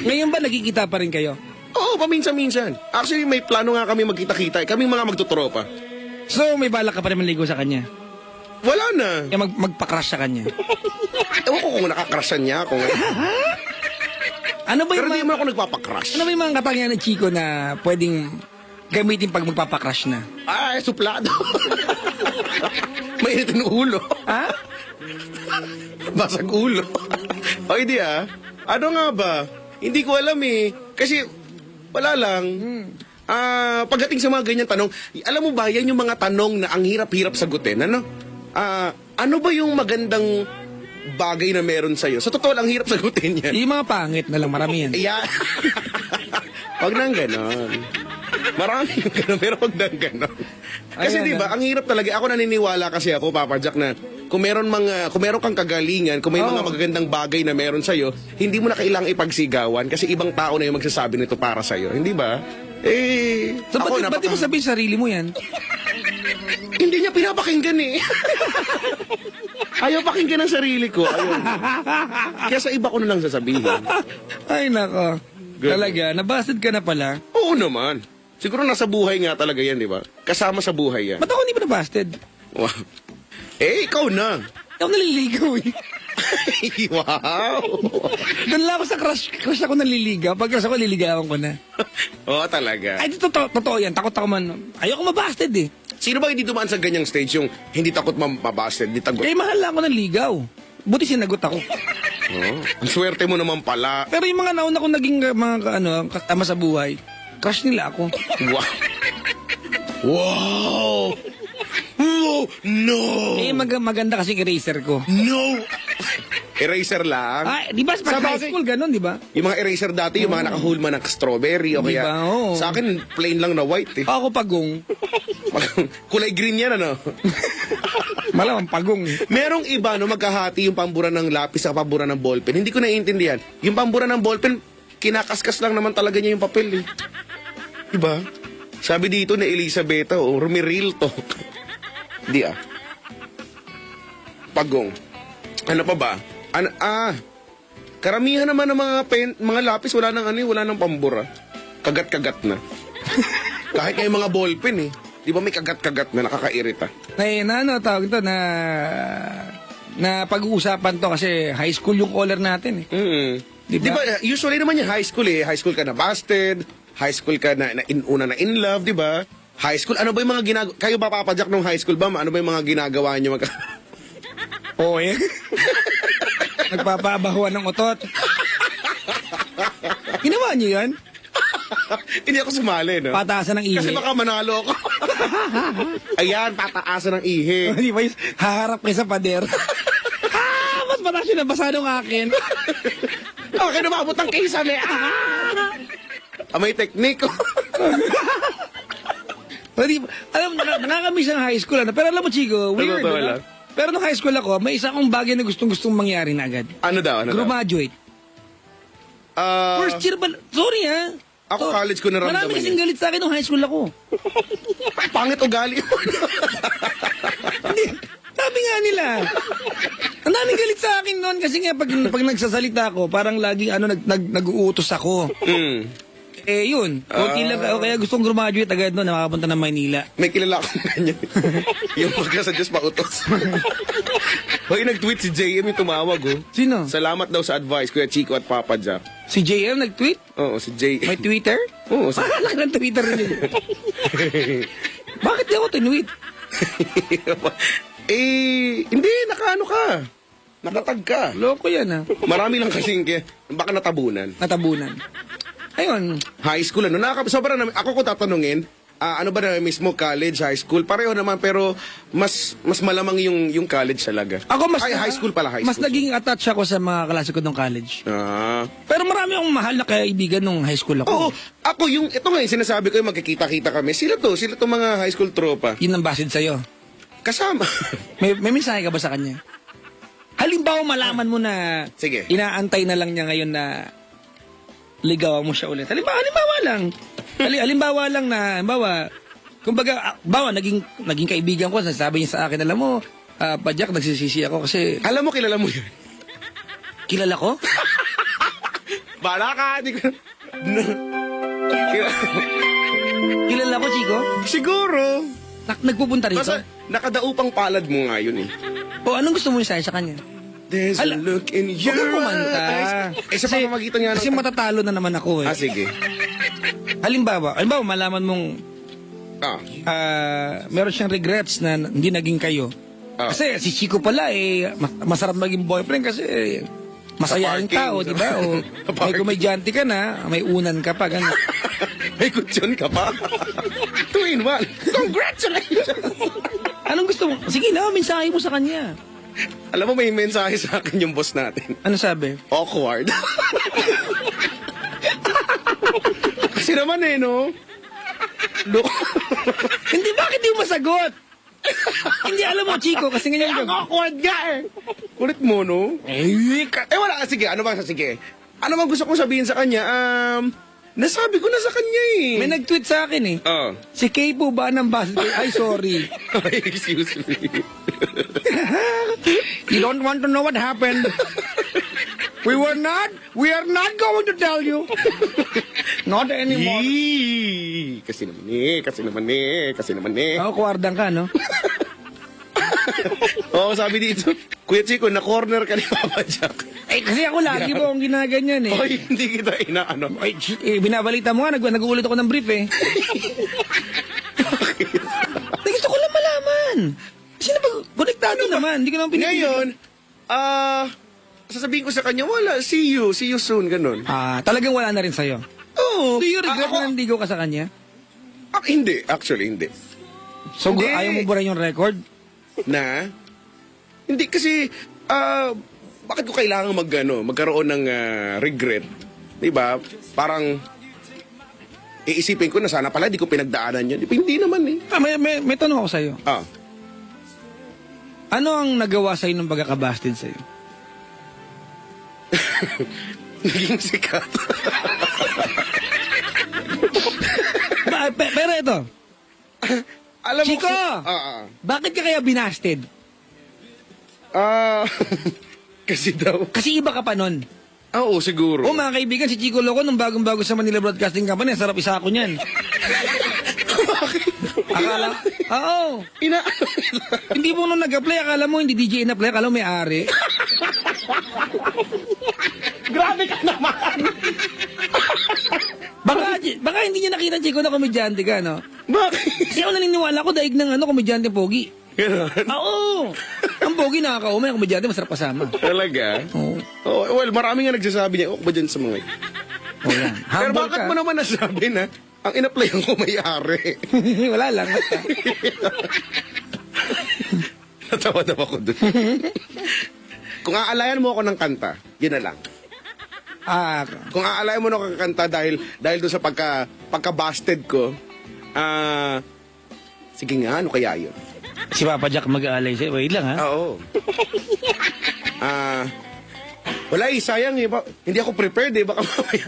ngayon ba nagkikita pa rin kayo? Oo, paminsan-minsan. Actually, may plano nga kami magkita-kita. Kaming mga magtutropa. So, may balak ka pa rin maligo sa kanya? Wala na. Kaya magpa-crush sa kanya? Ewan ko kung nakakrashan niya ako. Ano ba Pero yung di mo ako nagpapakrush. Ano ba yung mga katangian ng Chico na pwedeng gamitin pag magpapakrush na? Ay, suplado. Mainit ang ulo. Ha? Basag ulo. O, hindi Ano nga ba? Hindi ko alam Kasi, wala lang. Pagdating sa mga ganyan tanong, alam mo ba, yan yung mga tanong na ang hirap-hirap sagutin, ano? Ano ba yung magandang bagay na meron sa'yo? Sa totoo lang, hirap sagutin yan. Yung mga pangit na lang, marami yan. Yeah. Wag nang ganon. Marami yung ganon, pero wag nang ganon. Kasi Ayan, diba, ang hirap talaga. Ako naniniwala kasi ako, Papa Jack, na kung meron kang kagalingan, kung may mga magagandang bagay na meron sa'yo, hindi mo na kailangang ipagsigawan kasi ibang tao na yung magsasabi nito para sa'yo. Hindi ba? So, ba't di mo sabihin sarili mo yan? Hindi niya pinapakinggan Ayaw pakinggan ang sarili ko. Ayaw. Kaya sa iba ko na lang sasabihin. Ay, nako. Ganun. Talaga, nabasted ka na pala. Oo naman. Siguro nasa buhay nga talaga yan, di ba? Kasama sa buhay yan. Ba't ako hindi pa nabasted? Wow. Ikaw na. Ikaw naliligaw Wow. Doon lang ako sa crush ako naliligaw. Pag crush ako, liligawan ko na. Oo, talaga. Ay, totoo yan. Takot ako man. Ayoko mabasted Sino ba hindi dumaan sa ganyang stage yung hindi takot mabasted, hindi tagot? Kaya mahal lang ako ng ligaw. Buti sinagot ako. Ang swerte mo naman pala. Pero yung mga nauna kong naging mga kasama sa buhay, crush nila ako. Wow. Wow. Oh, no. Maganda kasing eraser ko. No. Eraser lang. Di ba sa Sa high bagay- school ganun, di ba? Yung mga eraser dati, yung mga nakahulma ng strawberry o kaya. Diba? Oo. Sa akin, plain lang na white Ako pagong. Kulay green yan, ano? Malamang pagong. Merong iba, no, magkahati yung pambura ng lapis sa pambura ng ballpen. Hindi ko naiintindihan. Yung pambura ng ballpen, kinakaskas lang naman talaga niya yung papel, Diba? Sabi dito na Elizabeth, rumiril to. Di Pagong. Ano pa ba? Karamihan naman ng mga lapis, wala nang pambura. Kagat-kagat na. Kahit yung mga ballpen, Di ba may kagat-kagat na nakakairita? Tawag ito na pag-uusapan to kasi high school yung caller natin Di ba, usually naman yung high school High school ka na busted, high school ka na in love, di ba? High school, ano ba yung mga ginagawa? Kayo ba, Papa Jack, nung high school ba? Ano ba yung mga ginagawa nyo? Oo Nagpapabahuan ng otot. Ginawa niyo yan? Hindi ako sumali, no? Pataasan ng ihi. Kasi baka manalo ako. Ayan, pataasan ng ihi. Di ba haharap kayo sa pader? Mas mataas yun ang basa ng akin. Okay, namabot ang kisame. May teknik. Alam, nakakamiss ang high school. Pero alam mo, Chico, weird. Totoo lang. Pero nung high school ako, may isa akong bagay na gustong mangyari na agad. Ano daw? Graduate. First year ba? Sorry Ako college ko naramdaman Marami kasing galit sa akin nung high school ako. Pangit ugali mo. Hindi, sabi nga nila. Ang daming galit sa akin noon kasi nga pag nagsasalita ako, parang laging nag-uutos ako. Yun. Kunti lang ako, kaya gustong graduate agad noon, nakakapunta ng Maynila. May kilala akong ganyan. Yung pagka sa Diyos pautos. Hoy, nag-tweet si JM yung tumawag, Sino? Salamat daw sa advice, Kuya Chico at Papa Jack. Si JM nag-tweet? Oo, si JM. May Twitter? Oo, Laki ng Twitter rin yun. Bakit di ako tinweet? Hindi, nakaano ka. Nakatag ka. Loko yan Marami lang kasing baka natabunan. Natabunan. Ayun. High school, sobrang namin. Ako ko tatanungin, ano ba na mismo, college, high school, pareho naman, pero mas malamang yung college talaga. Ako mas Ay, high school pala, high mas school. naging attached ako sa mga klase ko nung college. Ah. Pero marami akong mahal na kaibigan nung high school ako. Oo, ako ito nga yung sinasabi ko, yung magkikita-kita kami. Sila to mga high school tropa. Yun ang basid sa'yo. Kasama. May mensahe ka ba sa kanya? Halimbawa malaman mo na Sige. inaantay na lang niya ngayon na ligawan mo siya ulit. Halimbawa lang. Halimbawa lang na, kumbaga, naging kaibigan ko, sabi niya sa akin, alam mo, Padyak, nagsisisi ako kasi... Alam mo, kilala mo yun. Kilala ko? Bala ka, di ko... Kilala ko, Chico? Siguro. Nagpupunta rito? Basta, nakadaupang palad mo nga yun eh. O, anong gusto mo yung sa kanya? There's a look in your Huwag kang kumanta. Eh, sa pamamagitan nga Kasi matatalo na naman ako eh. sige. Halimbawa, malaman mong meron siyang regrets na hindi naging kayo. Kasi si Chico pala masarap maging boyfriend kasi masayang tao, di ba? O may komedyante ka na, may unan ka pa, gano'n. May kutsyon ka pa. 2 in 1. Congratulations! Anong gusto mo? Sige na, mensahe mo sa kanya. Alam mo, may mensahe sa akin yung boss natin. Ano sabi? Awkward. Kasi naman no? Look. Hindi, bakit di mo masagot? Hindi, alam mo, Chico, kasi ganyan Ang awkward nga Kulit mo, no? Wala. Sige, ano ba? Sige. Ano bang gusto kong sabihin sa kanya? Nasabi ko na sa kanya eh. May nag-tweet sa akin eh. Si Kay po ba ng basketball? Ay, sorry. Excuse me. You don't want to know what happened. We are not going to tell you. Not anymore. Kasi naman eh. Ako, kuwardang ka, no? Oo, sabi dito, Kuya Chico, na-corner ka ni Papa Jack. Kasi ako lagi po ang ginaganyan eh. Oy, hindi kita inaano. Binabalita mo nga, nag-uulit ako ng brief eh. Gusto ko lang malaman. Sino ba? Konektado naman. Hindi ko naman pinipili. Ngayon, sasabihin ko sa kanya, wala, see you soon, ganun. Talagang wala na rin sa'yo. Oo. Do you regret na nandigaw ka sa kanya? Hindi, actually, hindi. So, Hindi. ayaw mo burahin yung record? Na? Hindi, kasi, bakit ko kailangan magkaroon ng regret? Diba? Parang, iisipin ko na sana pala, di ko pinagdaanan yun. Hindi naman eh. May tanong ako sa'yo. Ano ang nagawa sa'yo nung pagkakabasted sa'yo? Naging sikat. Pero ito, Alam Chico! mo, bakit ka kaya binasted? kasi daw. Kasi iba ka pa nun. Oo, siguro. Mga kaibigan, si Chico Loco, nung bagong-bago sa Manila Broadcasting Company, sarap isa ako niyan. Akala, oo. Hindi mo nung nag-apply, akala mo hindi DJ in-apply, akala mo may ari. Grabe ka naman! Baka hindi niya nakita, Chico, na komedyante ka, no? Bakit? Kasi ako naniniwala ko, daig ng komedyante pogi. Ganun. Oo. Ang pogi nakakaumay, ang komedyante masarap kasama. Talaga? Oo. Oh, well, marami nga nagsasabi niya, ba dyan sa mga Yan. Pero Humble bakit ka. mo naman nasabi na ang in-applyan ko may-ari? Wala lang. Basta. Natawa-tawa ko dun. Kung aalayan mo ako ng kanta, yun na lang. Kung aalayan mo na ako ng kanta dahil doon sa pagka-busted ko, sige nga, ano kaya yun? Si Papa Jack mag-aalay sa'yo. Wait lang, ha? Oo. Wala sayang eh. Hindi ako prepared eh. Baka mamaya.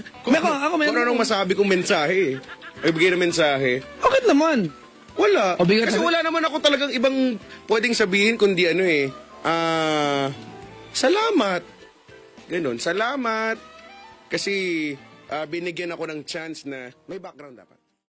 Kung anong masabi kong mensahe eh. Ibigay na mensahe. Bakit naman? Wala. Kasi na- wala naman ako talagang ibang pwedeng sabihin kundi salamat. Ganon, salamat. Kasi binigyan ako ng chance na may background dapat.